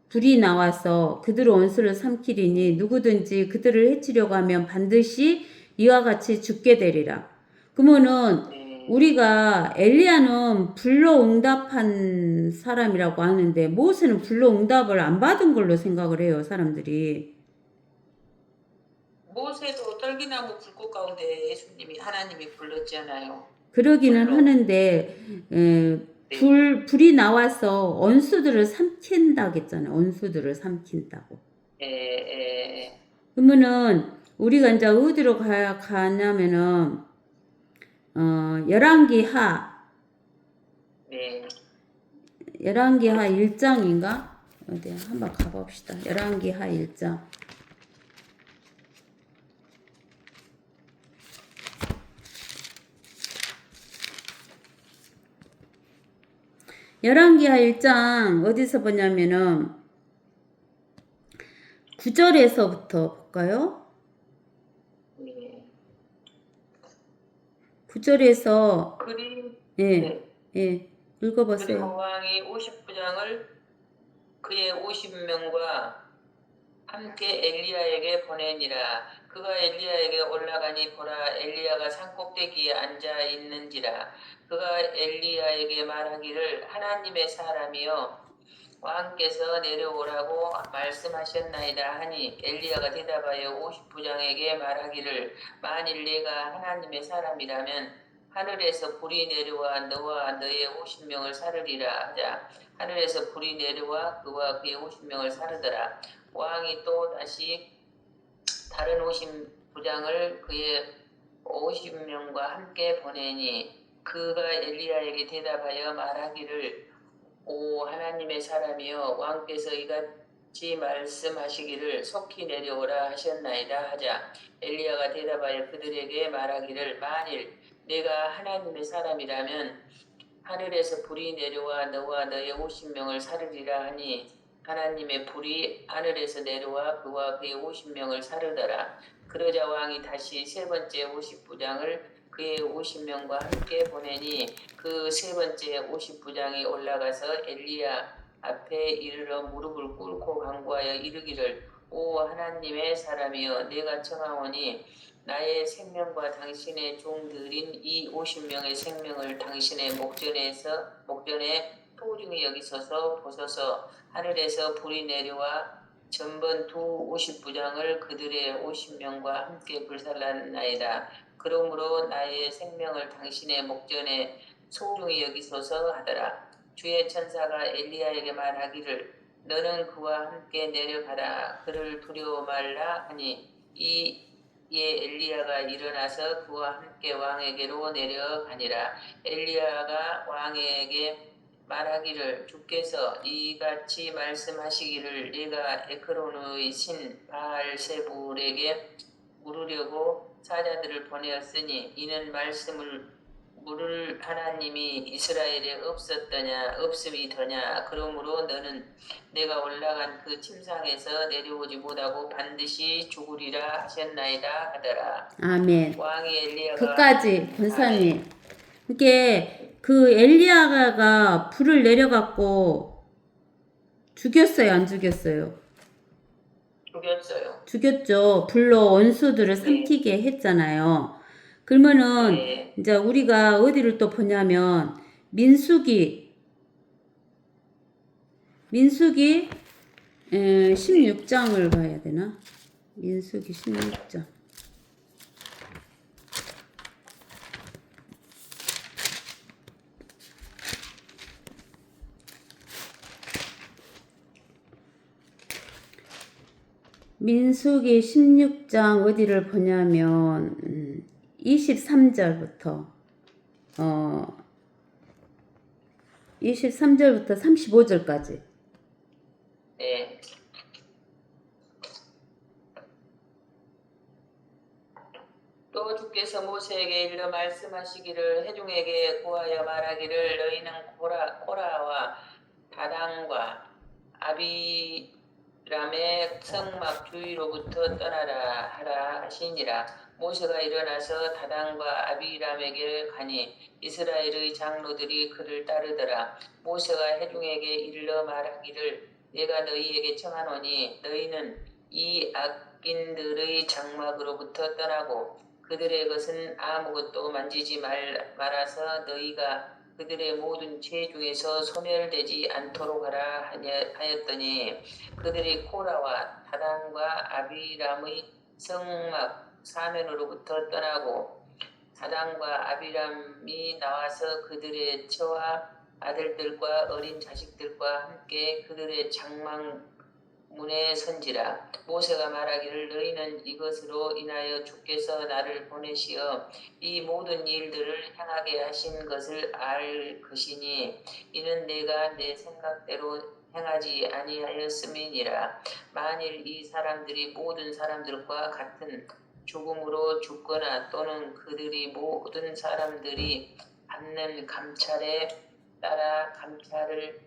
불이 나와서 그들의 원수를 삼키리니 누구든지 그들을 해치려고 하면 반드시 이와 같이 죽게 되리라. 그러면은 우리가 엘리야는 불로 응답한 사람이라고 하는데 모세는 불로 응답을 안 받은 걸로 생각을 해요, 사람들이. 모세도 떨기나무 불꽃 가운데 예수님이 하나님이 불렀잖아요. 그러기는 불로. 하는데 불이 나와서 원수들을 삼킨다고 했잖아요. 원수들을 삼킨다고. 예. 그러면은 우리가 이제 어디로 가냐면은 열왕기하 네. 1장인가? 어디 한번 가봅시다. 열왕기하 1장. 열왕기하 1장 어디서 보냐면은 9절에서부터 볼까요? 네. 9절에서 예, 네. 예, 그리고 읽어보세요. 왕이 50부장을 그의 50명과 함께 엘리야에게 보내니라. 그가 엘리야에게 올라가니 보라 엘리야가 산꼭대기에 앉아 있는지라. 그가 엘리야에게 말하기를 하나님의 사람이여 왕께서 내려오라고 말씀하셨나이다 하니 엘리야가 대답하여 50부장에게 말하기를 만일 내가 하나님의 사람이라면 하늘에서 불이 내려와 너와 너의 50명을 사르리라 하자. 하늘에서 불이 내려와 그와 그의 50명을 사르더라. 왕이 또 다시 다른 50부장을 그의 50명과 함께 보내니 그가 엘리야에게 대답하여 말하기를 오 하나님의 사람이여 왕께서 이같이 말씀하시기를 속히 내려오라 하셨나이다 하자. 엘리야가 대답하여 그들에게 말하기를 만일 내가 하나님의 사람이라면 하늘에서 불이 내려와 너와 너의 50명을 사르리라 하니 하나님의 불이 하늘에서 내려와 그와 그의 50명을 사르더라. 그러자 왕이 다시 세 번째 50부장을 그의 50명과 함께 보내니 그 세 번째 50부장이 올라가서 엘리야 앞에 이르러 무릎을 꿇고 간구하여 이르기를 오 하나님의 사람이여 내가 청하오니 나의 생명과 당신의 종들인 이 50명의 생명을 당신의 목전에 소중히 여기소서 보소서. 하늘에서 불이 내려와 전번 두 50부장을 그들의 50명과 함께 불살랐나이다. 그러므로 나의 생명을 당신의 목전에 소중히 여기소서 하더라. 주의 천사가 엘리야에게 말하기를 너는 그와 함께 내려가라. 그를 두려워 말라 하니 이에 엘리야가 일어나서 그와 함께 왕에게로 내려가니라. 엘리야가 왕에게 말하기를 주께서 이같이 말씀하시기를 내가 에크론의 신 바알세불에게 물으려고 사자들을 보내었으니 이는 말씀을 물을 하나님이 이스라엘에 없음이더냐. 그러므로 너는 내가 올라간 그 침상에서 내려오지 못하고 반드시 죽으리라 하셨나이다 하더라. 아멘. 왕이 엘리야가 그까지 권사님. 이게 그 엘리야가 불을 내려갖고 죽였어요, 안 죽였어요? 죽였어요. 죽였죠. 불로 원수들을 삼키게 했잖아요. 그러면은 네. 이제 우리가 어디를 또 보냐면 민수기 16장을 봐야 되나? 민수기 16장. 민수기 16장 어디를 보냐면 23절부터 23절부터 35절까지. 네. 또 주께서 모세에게 일러 말씀하시기를 회중에게 고하여 말하기를 너희는 코라와 다단과 아비람의 성막 주위로부터 떠나라 하라 하시니라. 모세가 일어나서 다단과 아비람에게 가니 이스라엘의 장로들이 그를 따르더라. 모세가 회중에게 일러 말하기를 내가 너희에게 청하노니 너희는 이 악인들의 장막으로부터 떠나고 그들의 것은 아무것도 만지지 말아서 너희가 그들의 모든 죄 중에서 소멸되지 않도록 하라 하였더니 그들이 코라와 다단과 아비람의 성막 사면으로부터 떠나고 다단과 아비람이 나와서 그들의 처와 아들들과 어린 자식들과 함께 그들의 장막 문에 선지라. 모세가 말하기를 너희는 이것으로 인하여 주께서 나를 보내시어 이 모든 일들을 행하게 하신 것을 알 것이니 이는 내가 내 생각대로 행하지 아니하였음이니라. 만일 이 사람들이 모든 사람들과 같은 죽음으로 죽거나 또는 그들이 모든 사람들이 받는 감찰에 따라 감찰을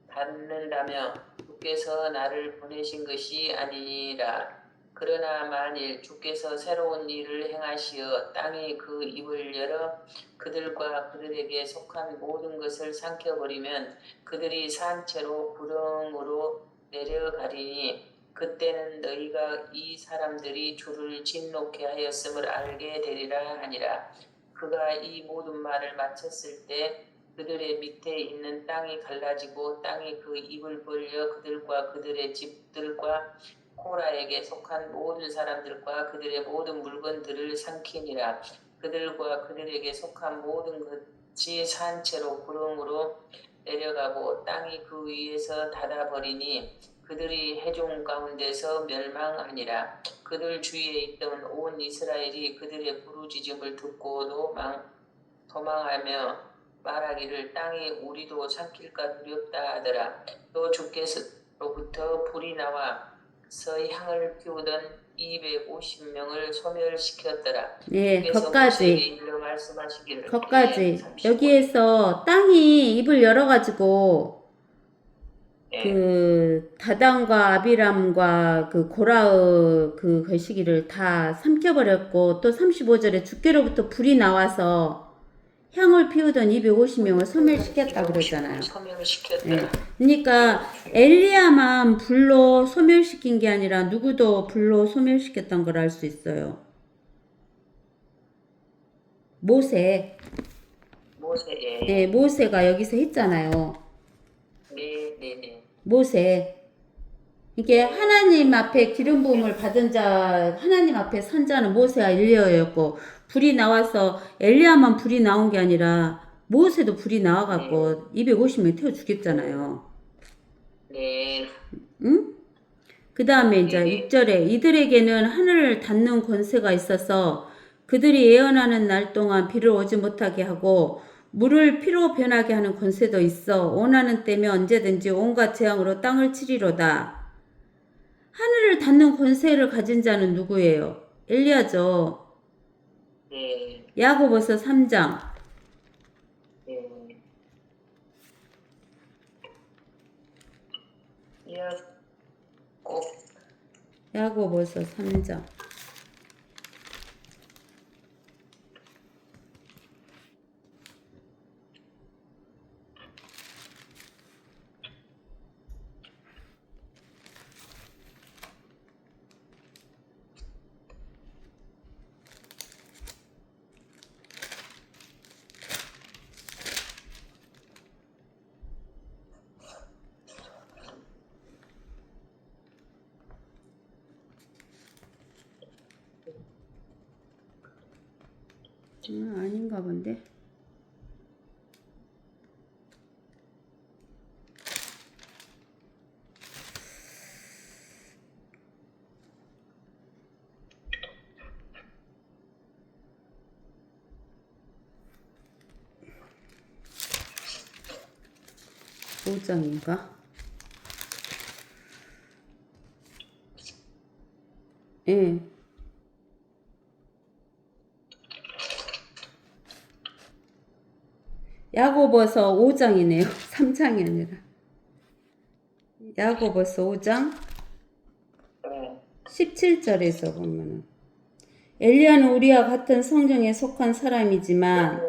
받는다며 주께서 나를 보내신 것이 아니니라. 그러나 만일 주께서 새로운 일을 행하시어 땅이 그 입을 열어 그들과 그들에게 속한 모든 것을 삼켜버리면 그들이 산채로 구덩으로 내려가리니 그때는 너희가 이 사람들이 주를 진노케 하였음을 알게 되리라 하니라. 그가 이 모든 말을 마쳤을 때 그들의 밑에 있는 땅이 갈라지고 땅이 그 입을 벌려 그들과 그들의 집들과 코라에게 속한 모든 사람들과 그들의 모든 물건들을 삼키니라. 그들과 그들에게 속한 모든 것이 산채로 구름으로 내려가고 땅이 그 위에서 닫아버리니 그들이 해종 가운데서 멸망하니라. 그들 주위에 있던 온 이스라엘이 그들의 부르짖음을 듣고도 도망하며 말하기를 땅이 우리도 삼킬까 두렵다 하더라. 또 주께서로부터 불이 나와서 향을 피우던 250명을 소멸시켰더라. 네, 주께서 모세에게 거기까지. 일러 말씀하시기를 거기까지. 35. 여기에서 땅이 입을 열어가지고 예. 그 다단과 아비람과 그 고라의 그 거시기를 다 삼켜버렸고 또 35절에 주께로부터 불이 나와서 향을 피우던 250명을 소멸시켰다 그러잖아요. 소멸시켰더라. 예. 그러니까 엘리야만 불로 소멸시킨 게 아니라 누구도 불로 소멸시켰던 걸 알 수 있어요. 모세. 예, 모세가 여기서 했잖아요. 네. 모세. 이게 하나님 앞에 기름 부음을 받은 자, 하나님 앞에 선 자는 모세와 엘리야였고 불이 나와서 엘리야만 불이 나온 게 아니라 모세도 불이 나와갖고 250명 태워 죽였잖아요. 네. 응? 그 다음에 이제 6절에 이들에게는 하늘을 닫는 권세가 있어서 그들이 예언하는 날 동안 비를 오지 못하게 하고 물을 피로 변하게 하는 권세도 있어 원하는 때면 언제든지 온갖 재앙으로 땅을 치리로다. 하늘을 닫는 권세를 가진 자는 누구예요? 엘리야죠. 네. 야고보서 3장. 네. 야고보서 3장. 아닌가 본데. 오장인가? 예. 야고보서 5장이네요. 3장이 아니라. 야고보서 5장 17절에서 보면은 엘리야는 우리와 같은 성정에 속한 사람이지만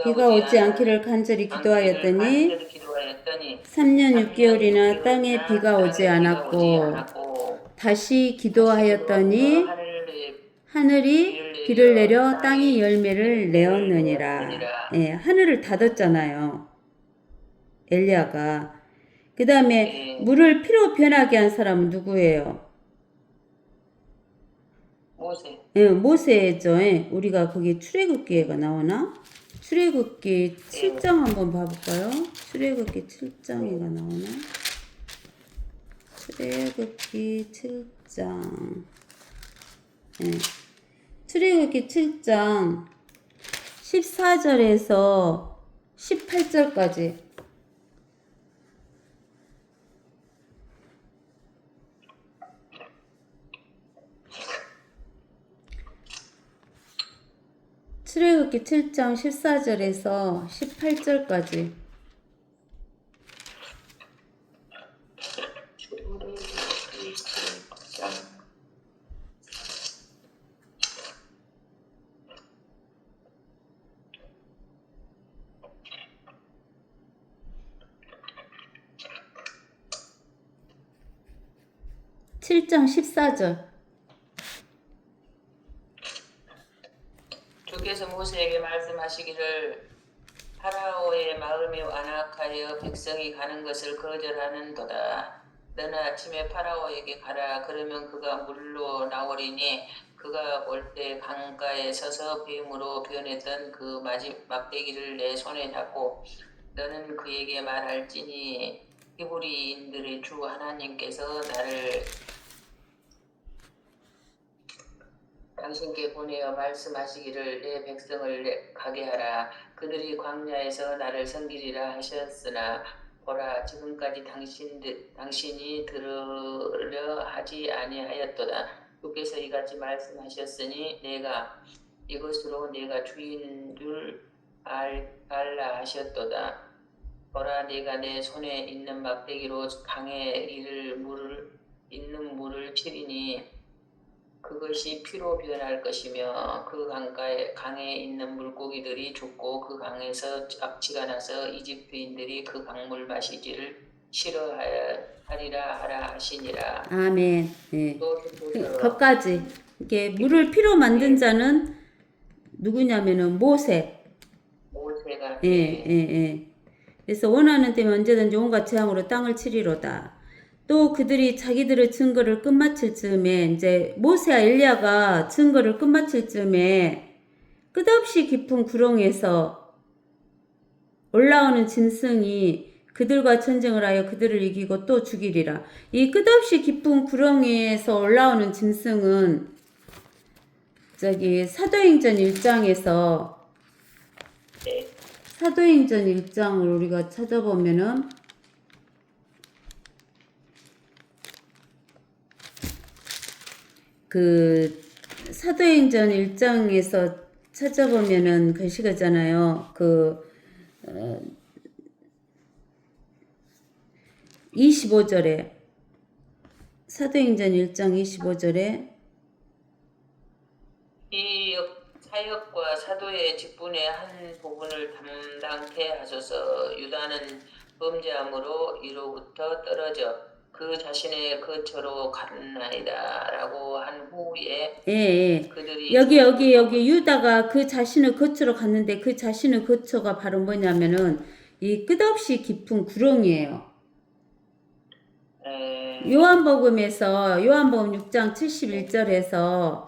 비가 오지 않기를 간절히 기도하였더니 3년 6개월이나 땅에 비가 오지 않았고 다시 기도하였더니 하늘이 비를 내려 땅이 열매를 내었느니라. 예, 하늘을 닫았잖아요. 엘리야가. 그 다음에 물을 피로 변하게 한 사람은 누구예요? 모세. 예, 모세죠. 예, 우리가 거기 출애굽기가 나오나? 출애굽기 7장 한번 봐볼까요? 출애굽기 7장이가 나오나? 출애굽기 7장. 예. 출애굽기 7장 14절에서 18절까지. 출애굽기 7장 14절에서 18절까지. 칠장 14절. 주께서 모세에게 말씀하시기를 파라오의 마음이 완악하여 백성이 가는 것을 거절하는도다. 너는 아침에 파라오에게 가라. 그러면 그가 물로 나오리니 그가 올 때 강가에 서서 뱀으로 변했던 그 막대기를 내 손에 잡고 너는 그에게 말할지니 히브리인들의 주 하나님께서 나를 당신께 보내어 말씀하시기를 내 백성을 가게 하라. 그들이 광야에서 나를 섬기리라 하셨으나 보라, 지금까지 당신이 들으려 하지 아니하였도다. 주께서 이같이 말씀하셨으니 내가 이것으로 내가 주인 줄 알라 하셨도다. 보라, 내가 내 손에 있는 막대기로 강에 있는 물을 치리니 그것이 피로 변할 것이며 그 강에 있는 물고기들이 죽고 그 강에서 악취가 나서 이집트인들이 그 강물 마시기를 싫어하리라 하라 하시니라. 아멘. 예. 또 거기까지. 이게 물을 피로 만든 자는 누구냐면은 모세가. 예, 예, 예. 그래서 원하는 때면 언제든지 온갖 재앙으로 땅을 치리로다. 또 그들이 자기들의 증거를 끝마칠 즈음에 이제 모세와 엘리야가 증거를 끝마칠 즈음에 끝없이 깊은 구렁에서 올라오는 짐승이 그들과 전쟁을 하여 그들을 이기고 또 죽이리라. 이 끝없이 깊은 구렁에서 올라오는 짐승은 사도행전 1장에서 사도행전 1장을 우리가 찾아보면은 그 사도행전 1장에서 찾아보면은 글씨가잖아요. 25절에 사도행전 1장 25절에 이 사역과 사도의 직분의 한 부분을 담당케 하소서. 유다는 범죄함으로 이로부터 떨어져 그 자신의 거처로 갔나이다 라고 한 후에 예. 그들이 여기 유다가 그 자신의 거처로 갔는데 그 자신의 거처가 바로 뭐냐면은 이 끝없이 깊은 구렁이에요. 요한복음 6장 71절에서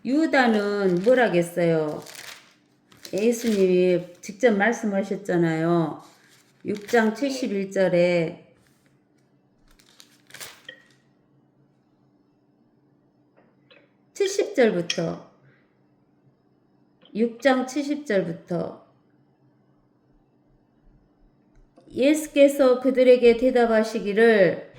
유다는 뭐라겠어요? 예수님이 직접 말씀하셨잖아요. 6장 71절에 70절부터 6장 70절부터 예수께서 그들에게 대답하시기를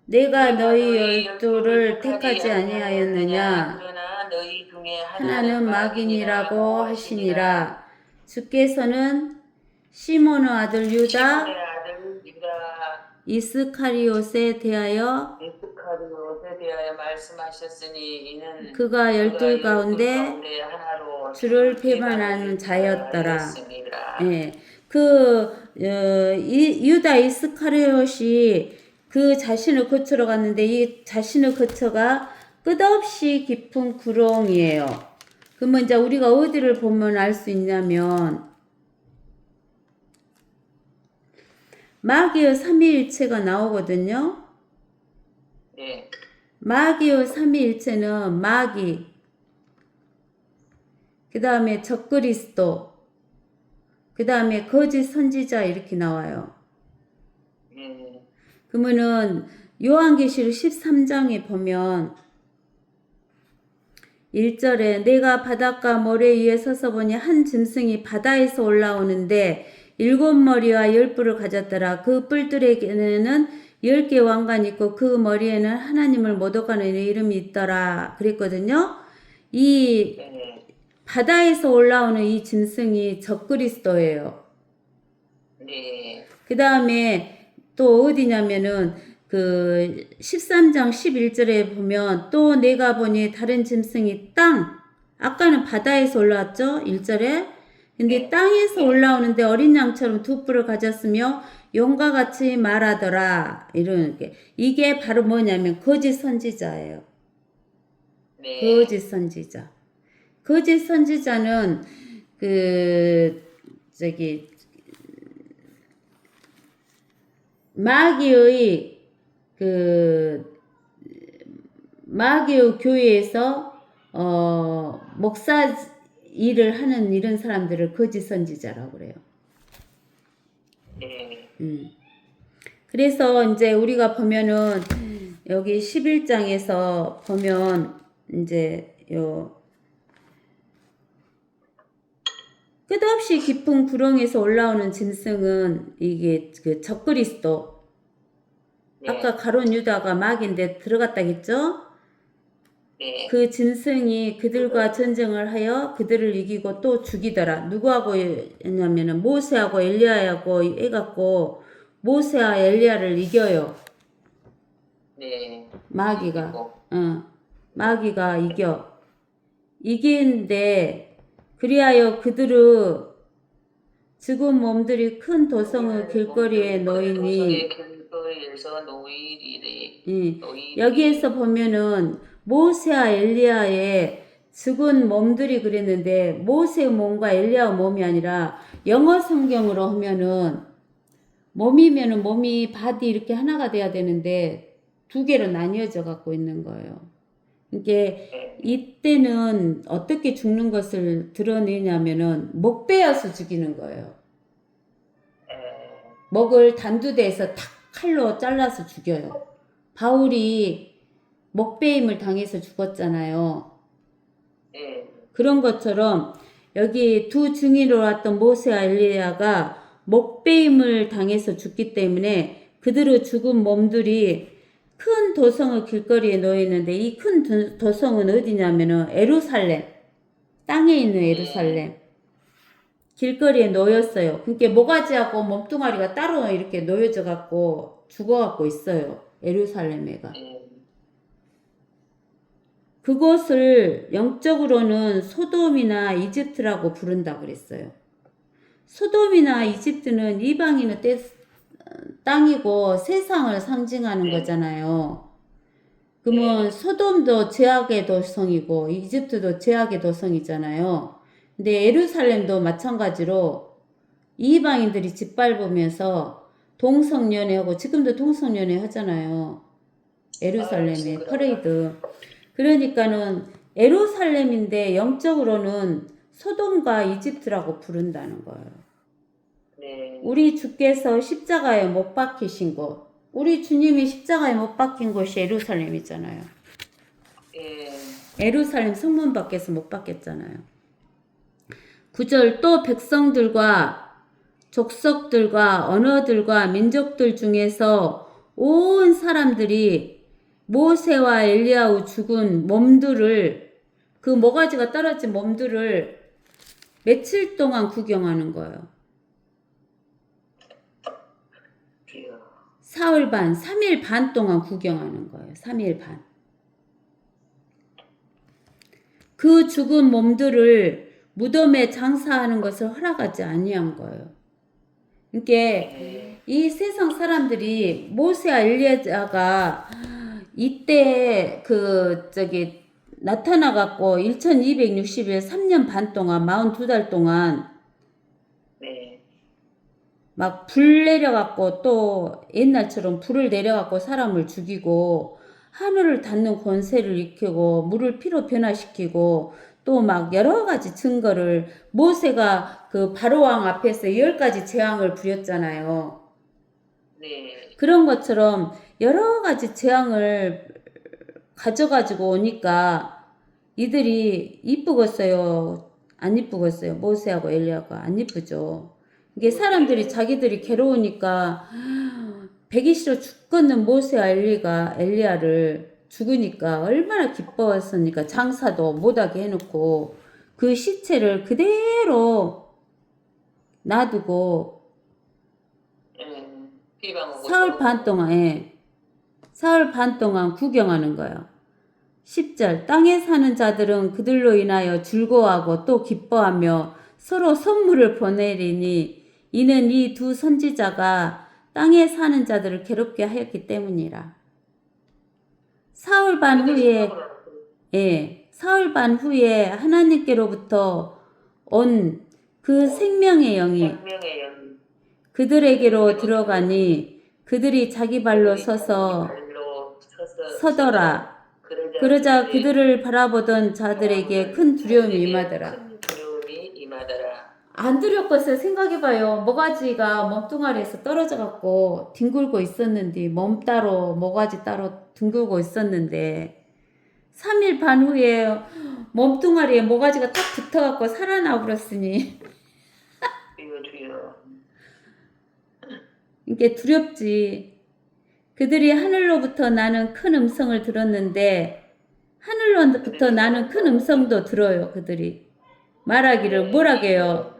내가 너희 12를 택하지 아니하였느냐 그러나 너희 중에 하나는 마귀니라고 하시니라. 주께서는 시몬의 아들 유다 이스카리옷에 대하여 말씀하셨으니 이는 그가 12 가운데 주를 배반하는 자였더라. 예. 유다 이스카리옷이 그 자신의 거처로 갔는데 이 자신의 거처가 끝없이 깊은 구렁이에요. 그러면 이제 우리가 어디를 보면 알 수 있냐면 마귀의 삼위일체가 나오거든요. 네. 마귀의 삼위일체는 마귀, 그 다음에 적그리스도, 그 다음에 거짓 선지자 이렇게 나와요. 그 그러면은 요한계시록 13장에 보면 1절에 내가 바닷가 모래 위에 서서 보니 한 짐승이 바다에서 올라오는데 7머리와 10뿔을 가졌더라. 그 뿔들에게는 10개 왕관이 있고 그 머리에는 하나님을 모독하는 이름이 있더라. 그랬거든요. 이 네. 바다에서 올라오는 이 짐승이 적그리스도예요. 네. 그 다음에 또 어디냐면은 그 13장 11절에 보면 또 내가 보니 다른 짐승이 아까는 바다에서 올라왔죠? 1절에. 근데 네. 땅에서 올라오는데 어린 양처럼 두 뿔을 가졌으며 용과 같이 말하더라. 이러는 게. 이게 바로 뭐냐면 거짓 선지자예요. 네. 거짓 선지자. 거짓 선지자는 저기 마귀의 교회에서 목사 일을 하는 이런 사람들을 거짓 선지자라고 그래요. 네. 그래서 이제 우리가 보면은 여기 11장에서 보면 이제 끝없이 깊은 구렁에서 올라오는 짐승은 이게 그 적그리스도. 네. 아까 가룟 유다가 마귀인데 들어갔다 했죠? 네. 그 짐승이 그들과 전쟁을 하여 그들을 이기고 또 죽이더라. 누구하고 했냐면은 모세하고 엘리야하고 해갖고 모세와 엘리야를 이겨요. 네. 마귀가. 이기고. 마귀가 이겨. 이기는데 그리하여 그들의 죽은 몸들이 큰 도성의 길거리에 놓이니 길거리에서 노일이래. 여기에서 보면은 모세와 엘리야의 죽은 몸들이 그랬는데 모세의 몸과 엘리야의 몸이 아니라 영어 성경으로 하면은 몸이 바디 이렇게 하나가 돼야 되는데 두 개로 나뉘어져 갖고 있는 거예요. 이게 이때는 어떻게 죽는 것을 드러내냐면은 목 베어서 죽이는 거예요. 목을 단두대에서 탁 칼로 잘라서 죽여요. 바울이 목베임을 당해서 죽었잖아요. 그런 것처럼 여기 두 증인으로 왔던 모세와 엘리야가 목베임을 당해서 죽기 때문에 그들의 죽은 몸들이 큰 도성의 길거리에 놓였는데 이 큰 도성은 어디냐면은 에루살렘, 땅에 있는 에루살렘 길거리에 놓였어요. 그러니까 모가지하고 몸뚱아리가 따로 이렇게 놓여져 갖고 죽어 갖고 있어요. 에루살렘에가. 그곳을 영적으로는 소돔이나 이집트라고 부른다 그랬어요. 소돔이나 이집트는 이방인의 땅이고 세상을 상징하는 거잖아요. 그러면 소돔도 죄악의 도성이고 이집트도 죄악의 도성이잖아요. 근데 예루살렘도 마찬가지로 이방인들이 짓밟으면서 동성연애하고 지금도 동성연애 하잖아요. 예루살렘에 퍼레이드. 그러니까는 예루살렘인데 영적으로는 소돔과 이집트라고 부른다는 거예요. 우리 주께서 십자가에 못 박히신 곳, 우리 주님이 십자가에 못 박힌 곳이 예루살렘이잖아요. 예루살렘 성문 밖에서 못 박혔잖아요. 9절 또 백성들과 족속들과 언어들과 민족들 중에서 온 사람들이 모세와 엘리야의 죽은 몸들을 그 모가지가 떨어진 몸들을 며칠 동안 구경하는 거예요. 사흘 반, 3일 반 동안 구경하는 거예요. 3일 반. 그 죽은 몸들을 무덤에 장사하는 것을 허락하지 아니한 거예요. 그러니까 이 세상 사람들이 모세와 엘리야가 이때 나타나 갖고 1260일 3년 반 동안 42달 동안 막 불 내려갖고 또 옛날처럼 불을 내려갖고 사람을 죽이고 하늘을 닫는 권세를 익히고 물을 피로 변화시키고 또 막 여러 가지 증거를 모세가 그 바로왕 앞에서 10가지 재앙을 부렸잖아요. 그런 것처럼 여러 가지 재앙을 가져가지고 오니까 이들이 이쁘겠어요? 안 이쁘겠어요? 모세하고 엘리야가 안 이쁘죠. 이게 사람들이 자기들이 괴로우니까 배기 싫어 죽겠는 모세와 엘리야를 죽으니까 얼마나 기뻐했습니까? 장사도 못하게 해놓고 그 시체를 그대로 놔두고 비방하고 사흘 반 동안, 사흘 반 동안 구경하는 거예요. 10절 땅에 사는 자들은 그들로 인하여 즐거워하고 또 기뻐하며 서로 선물을 보내리니 이는 이 두 선지자가 땅에 사는 자들을 괴롭게 하였기 때문이라. 사흘 반 후에 사흘 반 후에 하나님께로부터 온 그 생명의 영이 그들에게로 들어가니 그들이 자기 발로 서더라. 그러자 그들을 바라보던 자들에게 큰 두려움이 임하더라. 안 두렵겠어요. 생각해봐요. 모가지가 몸뚱아리에서 떨어져갖고 뒹굴고 있었는데 몸 따로 모가지 따로 뒹굴고 있었는데 3일 반 후에 몸뚱아리에 모가지가 딱 붙어갖고 살아나 버렸으니 이게 두렵지. 그들이 하늘로부터 나는 큰 음성을 들었는데 하늘로부터 나는 큰 음성도 들어요. 그들이 말하기를 뭐라게요?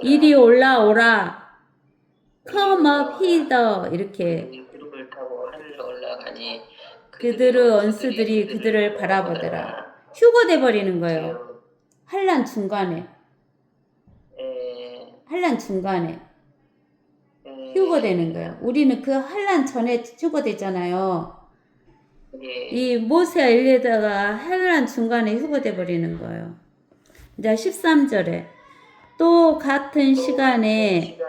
이리 올라오라. Come up hither. 이렇게 구름을 타고 하늘로 올라가니 그들의 원수들이 그들을 바라보더라. 휴거돼 버리는 거예요. 환난 중간에 휴거되는 거예요. 우리는 그 환난 전에 휴거되잖아요. 이 모세와 엘리야가 환난 중간에 휴거돼 버리는 거예요. 이제 13절에 또 같은 시간에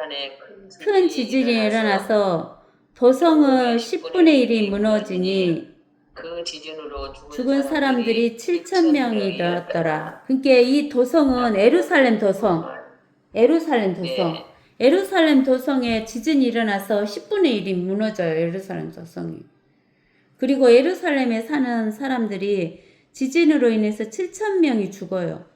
큰 지진이 일어나서 도성의 10분의 1이 무너지니 그 지진으로 죽은 사람들이 7,000명이 되었더라. 그러니까 이 도성은 에루살렘 도성. 에루살렘 도성에 지진이 일어나서 10분의 1이 무너져요. 에루살렘 도성이. 그리고 에루살렘에 사는 사람들이 지진으로 인해서 7,000명이 죽어요.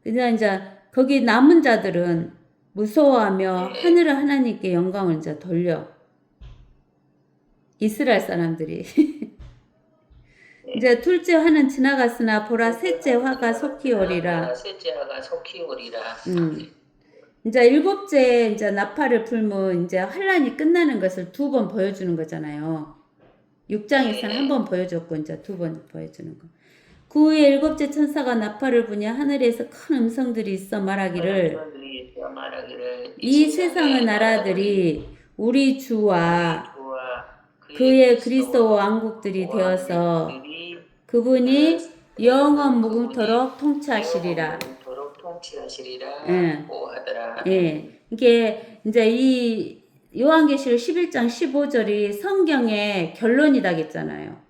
그냥 이제 거기 남은 자들은 무서워하며 하늘의 하나님께 영광을 이제 돌려. 이스라엘 사람들이. 이제 둘째 화는 지나갔으나 보라 셋째 화가 속히 오리라. 이제 일곱째 이제 나팔을 불면 이제 환란이 끝나는 것을 두 번 보여주는 거잖아요. 6장에서는 한 번 보여줬고 이제 두 번 보여주는 거. 그 후에 일곱째 천사가 나팔을 부냐 하늘에서 큰 음성들이 있어 말하기를 이 세상의 나라들이 우리 주와 그의 그리스도 왕국들이 되어서 그분이 영원 무궁토록 통치하시리라. 이게 이제 이 요한계시록 11장 15절이 성경의 결론이다겠잖아요.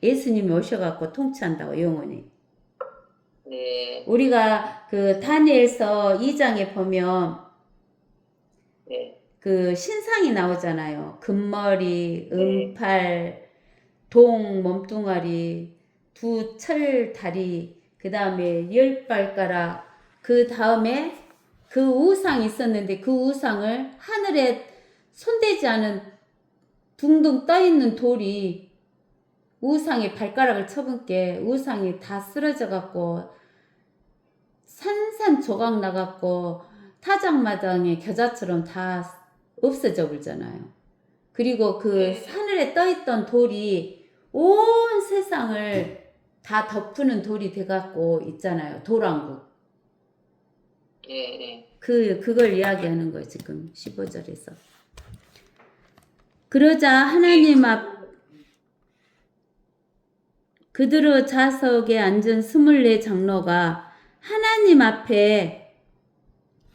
예수님이 오셔갖고 통치한다고 영원히. 우리가 그 다니엘서 2장에 보면 그 신상이 나오잖아요. 금머리, 은팔, 동 몸뚱아리, 두 철 다리, 그 다음에 10발가락, 그 다음에 그 우상이 있었는데 그 우상을 하늘에 손대지 않은 둥둥 떠있는 돌이 우상의 발가락을 쳐본게 우상이 다 쓰러져 갖고 산산조각 나갖고 타작마당의 겨자처럼 다 없어져 버리잖아요. 그리고 그 하늘에 떠있던 돌이 온 세상을 다 덮는 돌이 돼갖고 있잖아요. 돌왕국. 그걸 이야기하는 거예요. 지금 15절에서. 그러자 하나님 앞 그들의 좌석에 앉은 24장로가 하나님 앞에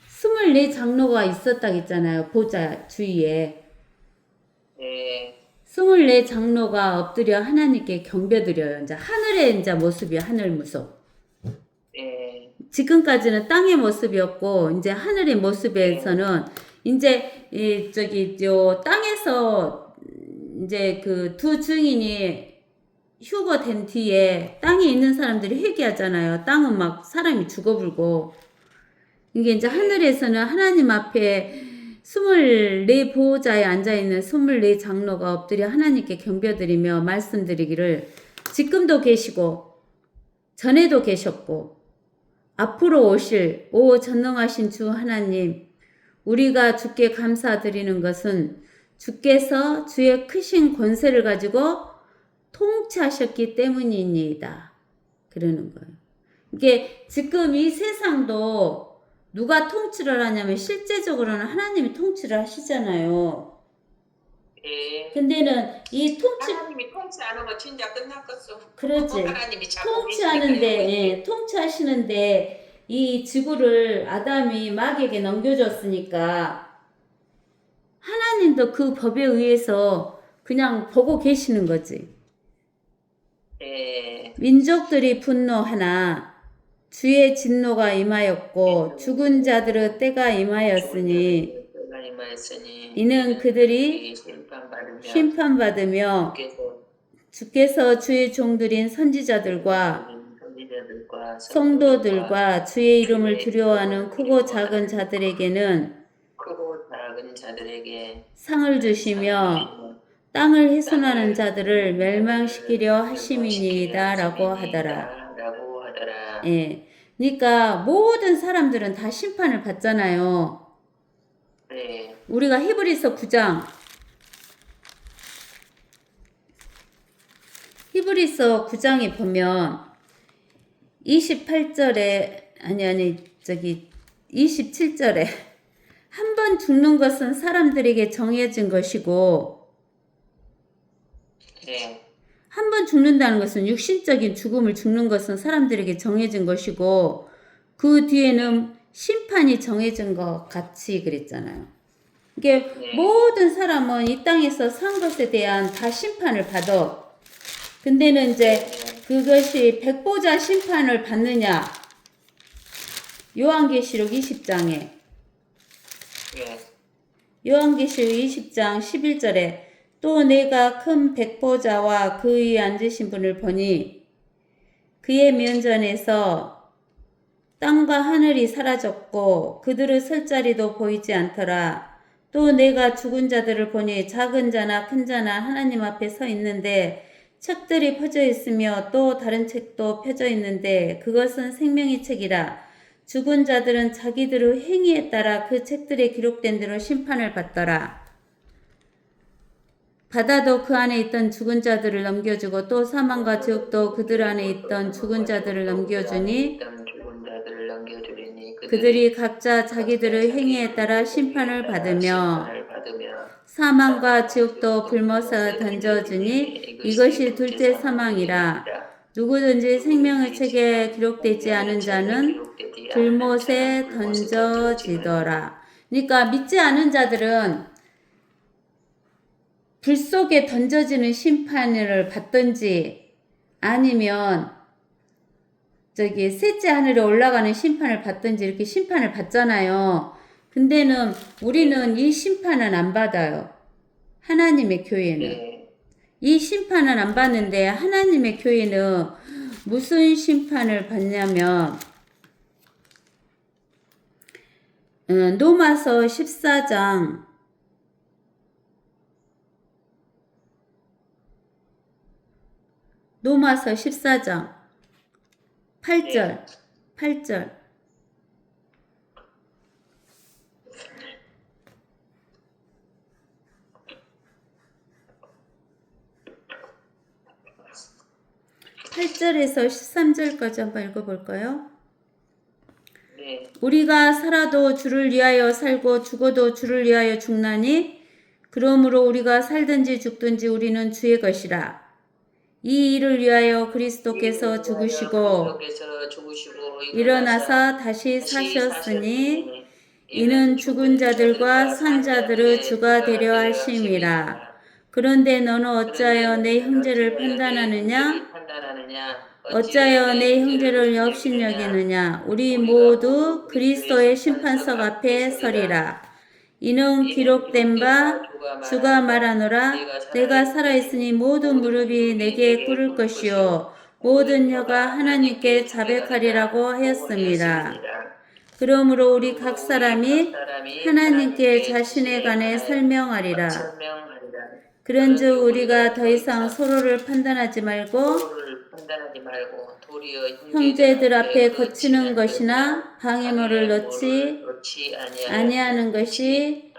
24장로가 있었다고 했잖아요. 보좌 주위에. 24장로가 엎드려 하나님께 경배드려요. 이제 하늘의 이제 모습이 하늘 모습. 지금까지는 땅의 모습이었고 이제 하늘의 모습에서는 이제 요 땅에서 이제 그 두 증인이 휴거된 뒤에 땅에 있는 사람들이 회개하잖아요. 땅은 막 사람이 죽어불고 이게 이제 하늘에서는 하나님 앞에 24 보호자에 앉아있는 24 장로가 엎드려 하나님께 경배드리며 말씀드리기를 지금도 계시고 전에도 계셨고 앞으로 오실 오 전능하신 주 하나님, 우리가 주께 감사드리는 것은 주께서 주의 크신 권세를 가지고 통치하셨기 때문이니이다. 그러는 거예요. 이게 지금 이 세상도 누가 통치를 하냐면 실제적으로는 하나님이 통치를 하시잖아요. 예. 근데는 이 통치 하나님이 통치 안 하면 진짜 끝났겠어. 그렇지. 하나님이 자꾸 통치하는데 통치하시는데 이 지구를 아담이 마귀에게 넘겨줬으니까 하나님도 그 법에 의해서 그냥 보고 계시는 거지. 예. 민족들이 분노하나 주의 진노가 임하였고 죽은 자들의 때가 임하였으니 이는 그들이 심판받으며 주께서 주의 종들인 선지자들과 성도들과 주의 이름을 두려워하는 크고 작은 자들에게는 상을 주시며 땅을 훼손하는 자들을 멸망시키려 하심이니이다 라고 하더라. 예. 그러니까 모든 사람들은 다 심판을 받잖아요. 네. 우리가 히브리서 9장 히브리서 9장에 보면 28절에 저기 27절에 한 번 죽는 것은 사람들에게 정해진 것이고 네. 한 번 죽는다는 것은 육신적인 죽음을 죽는 것은 사람들에게 정해진 것이고 그 뒤에는 심판이 정해진 것 같이 그랬잖아요. 이게 모든 사람은 이 땅에서 산 것에 대한 다 심판을 받아. 근데는 이제 그것이 백보자 심판을 받느냐? 요한계시록 20장에 요한계시록 20장 11절에 또 내가 큰 백보자와 그 위에 앉으신 분을 보니 그의 면전에서 땅과 하늘이 사라졌고 그들의 설 자리도 보이지 않더라. 또 내가 죽은 자들을 보니 작은 자나 큰 자나 하나님 앞에 서 있는데 책들이 펴져 있으며 또 다른 책도 펴져 있는데 그것은 생명의 책이라. 죽은 자들은 자기들의 행위에 따라 그 책들에 기록된 대로 심판을 받더라. 바다도 그 안에 있던 죽은 자들을 넘겨주고 또 사망과 지옥도 그들 안에 있던 죽은 자들을 넘겨주니 그들이 각자 자기들의 행위에 따라 심판을 받으며 사망과 지옥도 불못에 던져주니 이것이 둘째 사망이라. 누구든지 생명의 책에 기록되지 않은 자는 불못에 던져지더라. 그러니까 믿지 않은 자들은 불 속에 던져지는 심판을 받든지 아니면 저기 셋째 하늘에 올라가는 심판을 받든지 이렇게 심판을 받잖아요. 근데는 우리는 이 심판은 안 받아요. 하나님의 교회는. 이 심판은 안 받는데 하나님의 교회는 무슨 심판을 받냐면 로마서 14장 8절 8절에서 13절까지 한번 읽어볼까요? 네. 우리가 살아도 주를 위하여 살고 죽어도 주를 위하여 죽나니 그러므로 우리가 살든지 죽든지 우리는 주의 것이라. 이 일을 위하여 그리스도께서 죽으시고 일어나서 다시 사셨으니 이는 죽은 자들과 산 자들의 주가 되려 하심이라. 그런데 너는 어찌하여 내 형제를 판단하느냐? 어찌하여 내 형제를 업신여기느냐. 우리 모두 그리스도의 심판석 앞에 서리라. 이는 기록된 바 주가 말하노라. 내가 살아있으니 모든 무릎이 내게 꿇을 것이요 모든 혀가 하나님께 자백하리라고 하였습니다. 그러므로 우리 각 사람이 하나님께 자신에 관해 설명하리라. 그런즉 우리가 더 이상 서로를 판단하지 말고 도리어 형제들 앞에 거치는 것이나 방해물을 넣지 아니하는 것이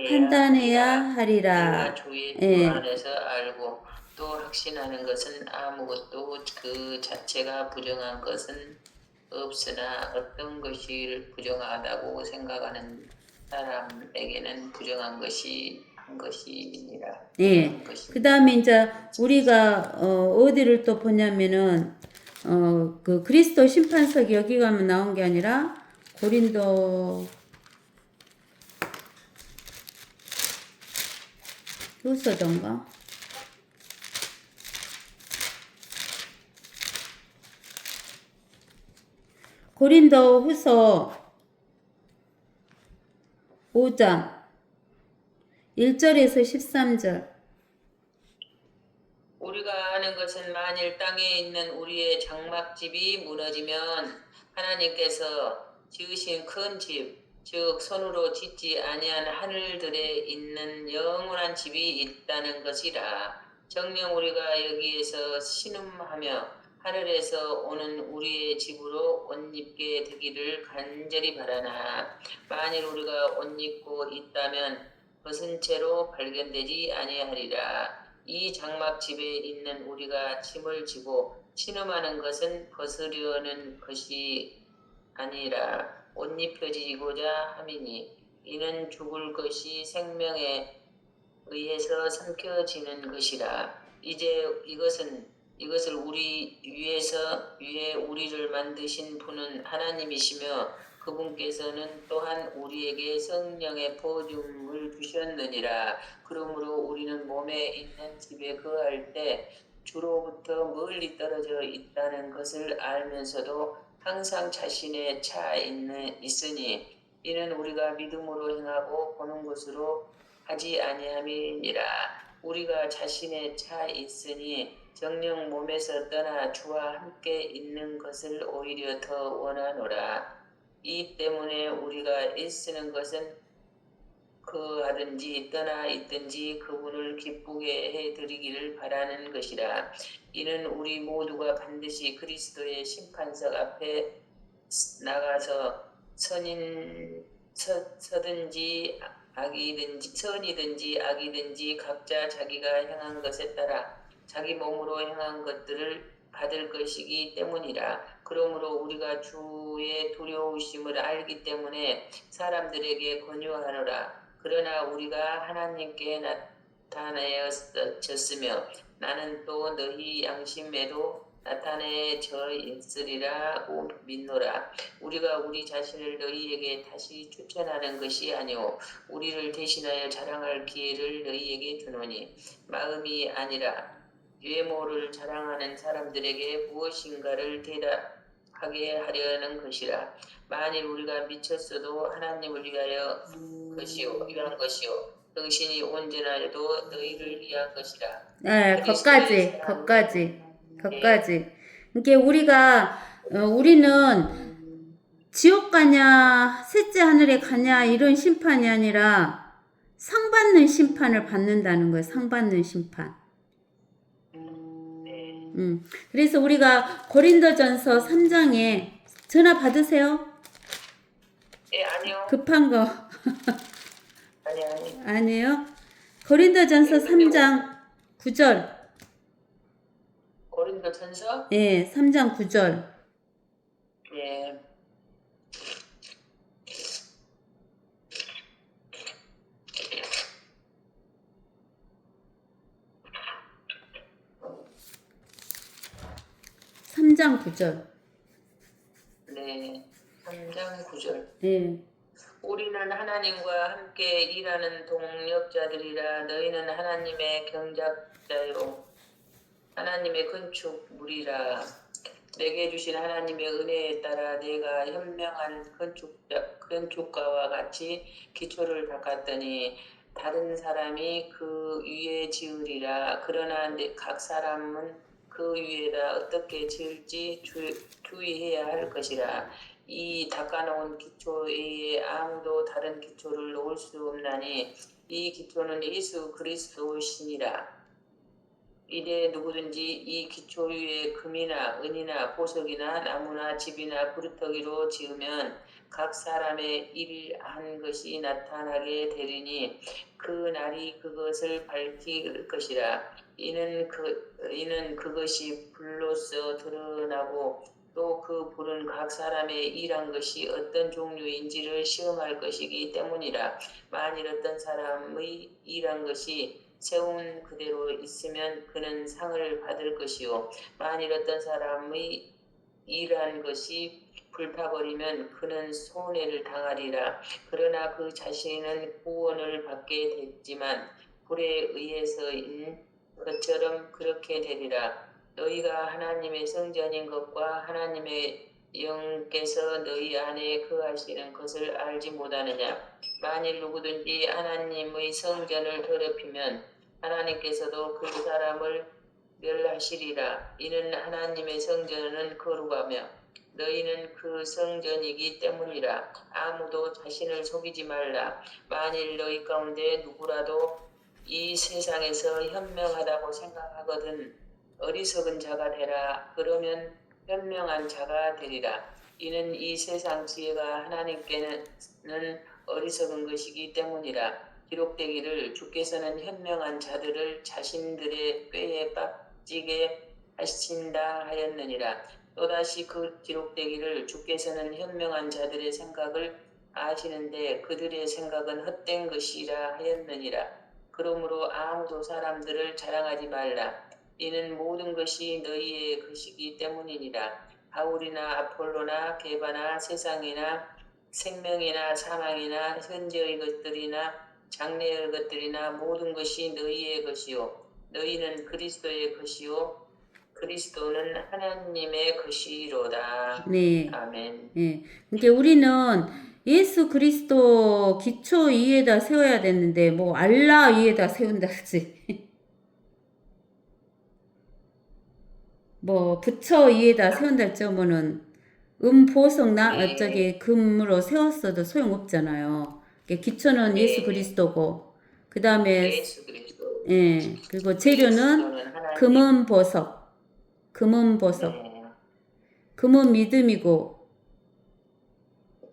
판단해야 하리라. 주의 예. 안에서 알고 또 확신하는 것은 아무것도 그 자체가 부정한 것은 없으나 어떤 것이 부정하다고 생각하는 사람에게는 부정한 것이 한 것이니라. 예. 그 다음에 이제 우리가 어디를 또 보냐면은 그 그리스도 심판석이 여기 가면 나온 게 아니라 고린도 후서던가? 고린도 후서 5장 1절에서 13절. 우리가 아는 것은 만일 땅에 있는 우리의 장막집이 무너지면 하나님께서 지으신 큰 집, 즉 손으로 짓지 아니한 하늘들에 있는 영원한 집이 있다는 것이라. 정녕 우리가 여기에서 신음하며 하늘에서 오는 우리의 집으로 옷 입게 되기를 간절히 바라나. 만일 우리가 옷 입고 있다면 벗은 채로 발견되지 아니하리라. 이 장막집에 있는 우리가 짐을 지고 신음하는 것은 벗으려는 것이 아니라 옷 입혀지고자 함이니 이는 죽을 것이 생명에 의해서 삼켜지는 것이라. 이제 이것을 우리 위에 우리를 만드신 분은 하나님이시며 그분께서는 또한 우리에게 성령의 보증을 주셨느니라. 그러므로 우리는 몸에 있는 집에 거할 때 주로부터 멀리 떨어져 있다는 것을 알면서도 항상 자신의 차 있으니 이는 우리가 믿음으로 행하고 보는 것으로 하지 아니함이니라. 우리가 자신의 차 있으니 정녕 몸에서 떠나 주와 함께 있는 것을 오히려 더 원하노라. 이 때문에 우리가 애쓰는 것은 거하든지 떠나 있든지 그분을 기쁘게 해드리기를 바라는 것이라. 이는 우리 모두가 반드시 그리스도의 심판석 앞에 나가서 선이든지 악이든지 각자 자기가 행한 것에 따라 자기 몸으로 행한 것들을 받을 것이기 때문이라. 그러므로 우리가 주의 두려우심을 알기 때문에 사람들에게 권유하노라. 그러나 우리가 하나님께 나타내어졌으며 나는 또 너희 양심에도 나타내져 있으리라고 믿노라. 우리가 우리 자신을 너희에게 다시 추천하는 것이 아니오 우리를 대신하여 자랑할 기회를 너희에게 주노니 마음이 아니라 외모를 자랑하는 사람들에게 무엇인가를 대답하게 하려는 것이라. 만일 우리가 미쳤어도 하나님을 위한 것이요 당신이 온전하여도 너희를 위한 것이라. 네, 거까지. 그러니까 우리는 지옥 가냐, 셋째 하늘에 가냐 이런 심판이 아니라 상 받는 심판을 받는다는 거예요. 상 받는 심판. 그래서 우리가 고린도전서 3장에 전화 받으세요? 예, 아니요. 급한 거 아니. 아니에요? 고린도전서 3장 9절. 고린도전서? 예, 3장 9절. 예. 삼장 9절. 네. 3장 9절. 예. 우리는 하나님과 함께 일하는 동력자들이라. 너희는 하나님의 경작자요 하나님의 건축물이라. 내게 주신 하나님의 은혜에 따라 내가 현명한 건축가와 같이 기초를 닦았더니 다른 사람이 그 위에 지으리라. 그러나 각 사람은 그 위에다 어떻게 지을지 주의해야 할 것이라. 이 닦아놓은 기초 외에 아무도 다른 기초를 놓을 수 없나니 이 기초는 예수 그리스도시니라. 이래 누구든지 이 기초 위에 금이나 은이나 보석이나 나무나 집이나 구루터기로 지으면 각 사람의 일한 것이 나타나게 되리니 그 날이 그것을 밝힐 것이라. 이는 그것이 불로써 드러나고 또 그 불은 각 사람의 일한 것이 어떤 종류인지를 시험할 것이기 때문이라. 만일 어떤 사람의 일한 것이 세운 그대로 있으면 그는 상을 받을 것이요 만일 어떤 사람의 일한 것이 불타버리면 그는 손해를 당하리라. 그러나 그 자신은 구원을 받게 됐지만 불에 의해서인 것처럼 그렇게 되리라. 너희가 하나님의 성전인 것과 하나님의 영께서 너희 안에 거하시는 것을 알지 못하느냐. 만일 누구든지 하나님의 성전을 더럽히면 하나님께서도 그 사람을 멸하시리라. 이는 하나님의 성전은 거룩하며 너희는 그 성전이기 때문이라. 아무도 자신을 속이지 말라. 만일 너희 가운데 누구라도 이 세상에서 현명하다고 생각하거든 어리석은 자가 되라. 그러면 현명한 자가 되리라. 이는 이 세상 지혜가 하나님께는 어리석은 것이기 때문이라. 기록되기를 주께서는 현명한 자들을 자신들의 꾀에 빠지게 하신다 하였느니라. 또다시 그 기록되기를 주께서는 현명한 자들의 생각을 아시는데 그들의 생각은 헛된 것이라 하였느니라. 그러므로 아무도 사람들을 자랑하지 말라. 이는 모든 것이 너희의 것이기 때문이니라. 바울이나 아폴로나 게바나 세상이나 생명이나 사망이나 현재의 것들이나 장래의 것들이나 모든 것이 너희의 것이요 너희는 그리스도의 것이요 그리스도는 하나님의 것이로다. 네. 아멘. 예. 이제 우리는 예수 그리스도 기초 위에다 세워야 되는데 뭐 알라 위에다 세운다지. 뭐 부처 위에다 세운달지 하면은 보석나 네. 저기 금으로 세웠어도 소용없잖아요. 기초는 네. 예수 그리스도고 그 다음에 예수 그리스도. 예 그리고 재료는 그리스도는 하나님. 금은 보석, 네. 금은 믿음이고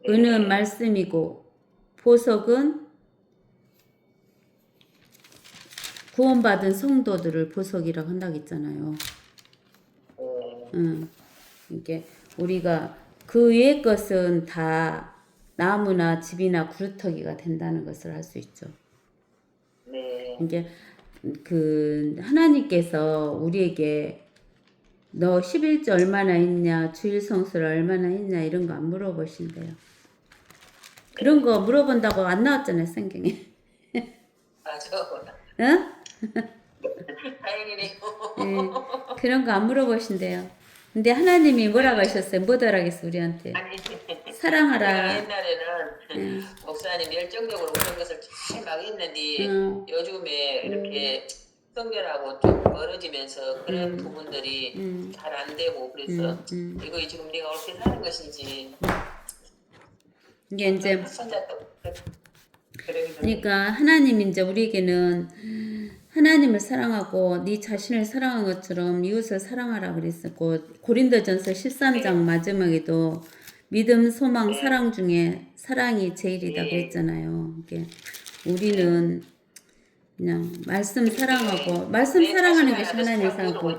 은은 네. 말씀이고 보석은 구원받은 성도들을 보석이라고 한다고 했잖아요. 이게 우리가 그 위의 것은 다 나무나 집이나 구루터기가 된다는 것을 알 수 있죠. 네. 이게 그 하나님께서 우리에게 너 11조 얼마나 했냐, 주일 성수를 얼마나 했냐 이런 거 안 물어보신대요. 그런 거 물어본다고 안 나왔잖아요, 성경에. 맞아. 응? 다행이네요. 예, 그런 거 안 물어보신대요. 근데 하나님이 뭐라고 하셨어요? 뭐더라 하겠어 우리한테. 아니, 사랑하라. 옛날에는 목사님 열정적으로 그런 것을 잘 막 했는데 요즘에 이렇게 성결하고 좀 멀어지면서 그런 부분들이 잘 안 되고 그래서 이거 지금 내가 어떻게 사는 것인지 이게 이제 손자 또 그러니까 하나님이 이제 우리에게는 하나님을 사랑하고 네 자신을 사랑한 것처럼 이웃을 사랑하라 그랬었고 고린도전서 13장 마지막에도 믿음, 소망, 사랑 중에 사랑이 제일이다 그랬잖아요. 이게 우리는 그냥 말씀 사랑하고 말씀 사랑하는 것이 하나님을 사랑하고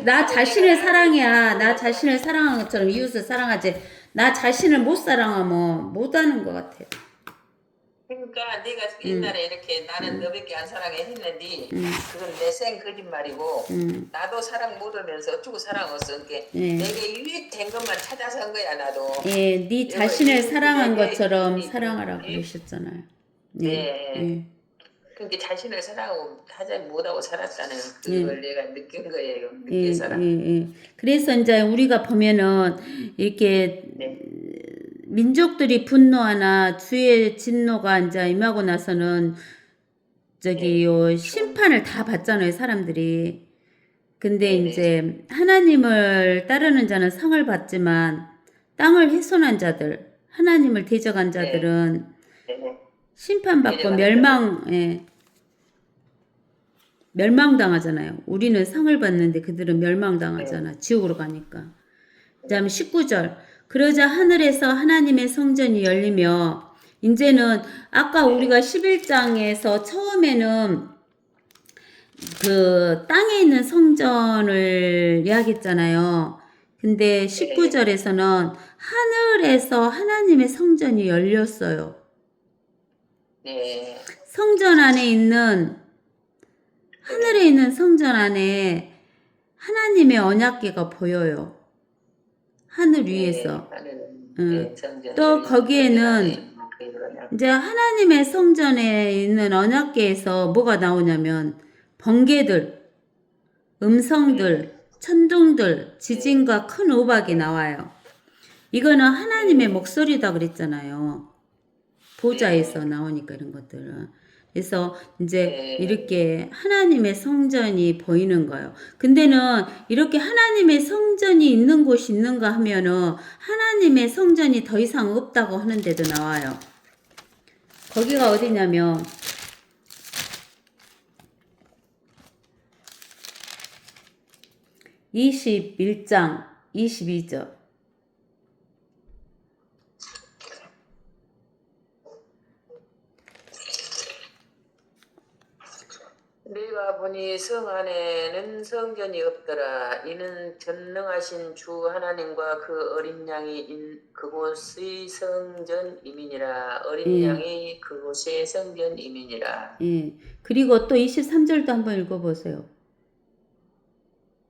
나 자신을 사랑해야 나 자신을 사랑한 것처럼 이웃을 사랑하지 나 자신을 못 사랑하면 못하는 것 같아요. 그러니까 내가 옛날에 이렇게 나는 너밖에 안 사랑해 했는데 그건 내 생 거짓말이고 나도 사랑 못 하면서 어쩌고 사랑 없어 이렇게 내게 유익된 것만 찾아서 한 거야 나도. 예, 네 자신을 사랑한 것처럼 사랑하라 그러셨잖아요. 네. 그게 자신을 사랑하고 하지 못하고 살았다는 예. 그걸 내가 느낀 거예요. 예, 늦게서라. 예. 그래서 이제 우리가 보면은 이렇게 네. 민족들이 분노하나 주의 진노가 이제 임하고 나서는 네. 요 심판을 다 받잖아요, 사람들이. 근데 네네. 이제 하나님을 따르는 자는 상을 받지만 땅을 훼손한 자들, 하나님을 대적한 네. 자들은 네네. 심판받고 대적하는 멸망당하잖아요. 우리는 상을 받는데 그들은 네. 멸망당하잖아. 지옥으로 가니까. 그다음에 19절. 그러자 하늘에서 하나님의 성전이 열리며 이제는 아까 네. 우리가 11장에서 처음에는 그 땅에 있는 성전을 이야기했잖아요. 근데 네. 19절에서는 하늘에서 하나님의 성전이 열렸어요. 네. 성전 안에 있는 하늘에 있는 성전 안에 하나님의 언약궤가 보여요. 하늘 위에서. 네. 성전 또 열린 거기에는 성전 안에 이제 하나님의 성전에 있는 언약궤에서 뭐가 나오냐면 번개들, 음성들, 천둥들, 지진과 큰 우박이 나와요. 이거는 하나님의 목소리다 그랬잖아요. 보좌에서 나오니까 이런 것들은. 그래서 이제 이렇게 하나님의 성전이 보이는 거예요. 근데는 이렇게 하나님의 성전이 있는 곳이 있는가 하면은 하나님의 성전이 더 이상 없다고 하는 데도 나와요. 거기가 어디냐면 21장 22절. 내가 보니 성 안에는 성전이 없더라. 이는 전능하신 주 하나님과 그 어린 양이 그곳의 성전임이니라. 어린 양이 그곳의 성전임이니라. 예. 그리고 또 23절도 한번 읽어보세요.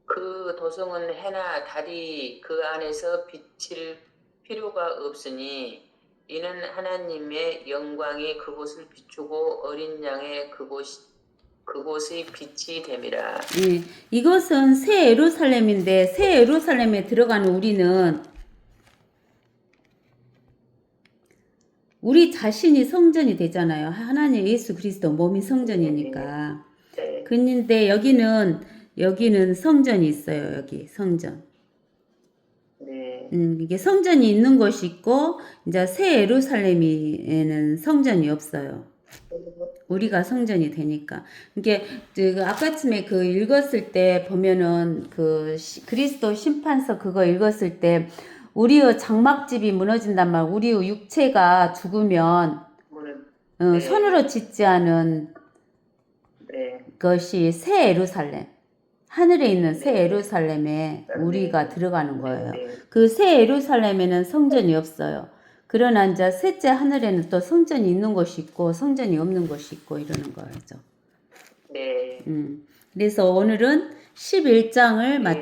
그 도성은 해나 달이 그 안에서 비칠 필요가 없으니 이는 하나님의 영광이 그곳을 비추고 어린 양의 그곳의 빛이 됨이라. 예. 이것은 새 예루살렘인데 새 예루살렘에 들어가는 우리는 우리 자신이 성전이 되잖아요. 하나님 예수 그리스도 몸이 성전이니까. 네. 그런데 여기는 성전이 있어요. 여기 성전. 네. 이게 성전이 있는 곳이 있고 이제 새 예루살렘에는 성전이 없어요. 우리가 성전이 되니까. 이게 그 아까쯤에 그 읽었을 때 보면은 그 그리스도 심판서 그거 읽었을 때 우리의 장막집이 무너진단 말. 우리의 육체가 죽으면 손으로 짓지 않은 것이 새 예루살렘. 하늘에 있는 새 예루살렘에 우리가 들어가는 거예요. 그 새 예루살렘에는 성전이 없어요. 그러나 이제 셋째 하늘에는 또 성전이 있는 곳이 있고 성전이 없는 곳이 있고 이러는 거죠. 네. 그래서 오늘은 11장을 마쳐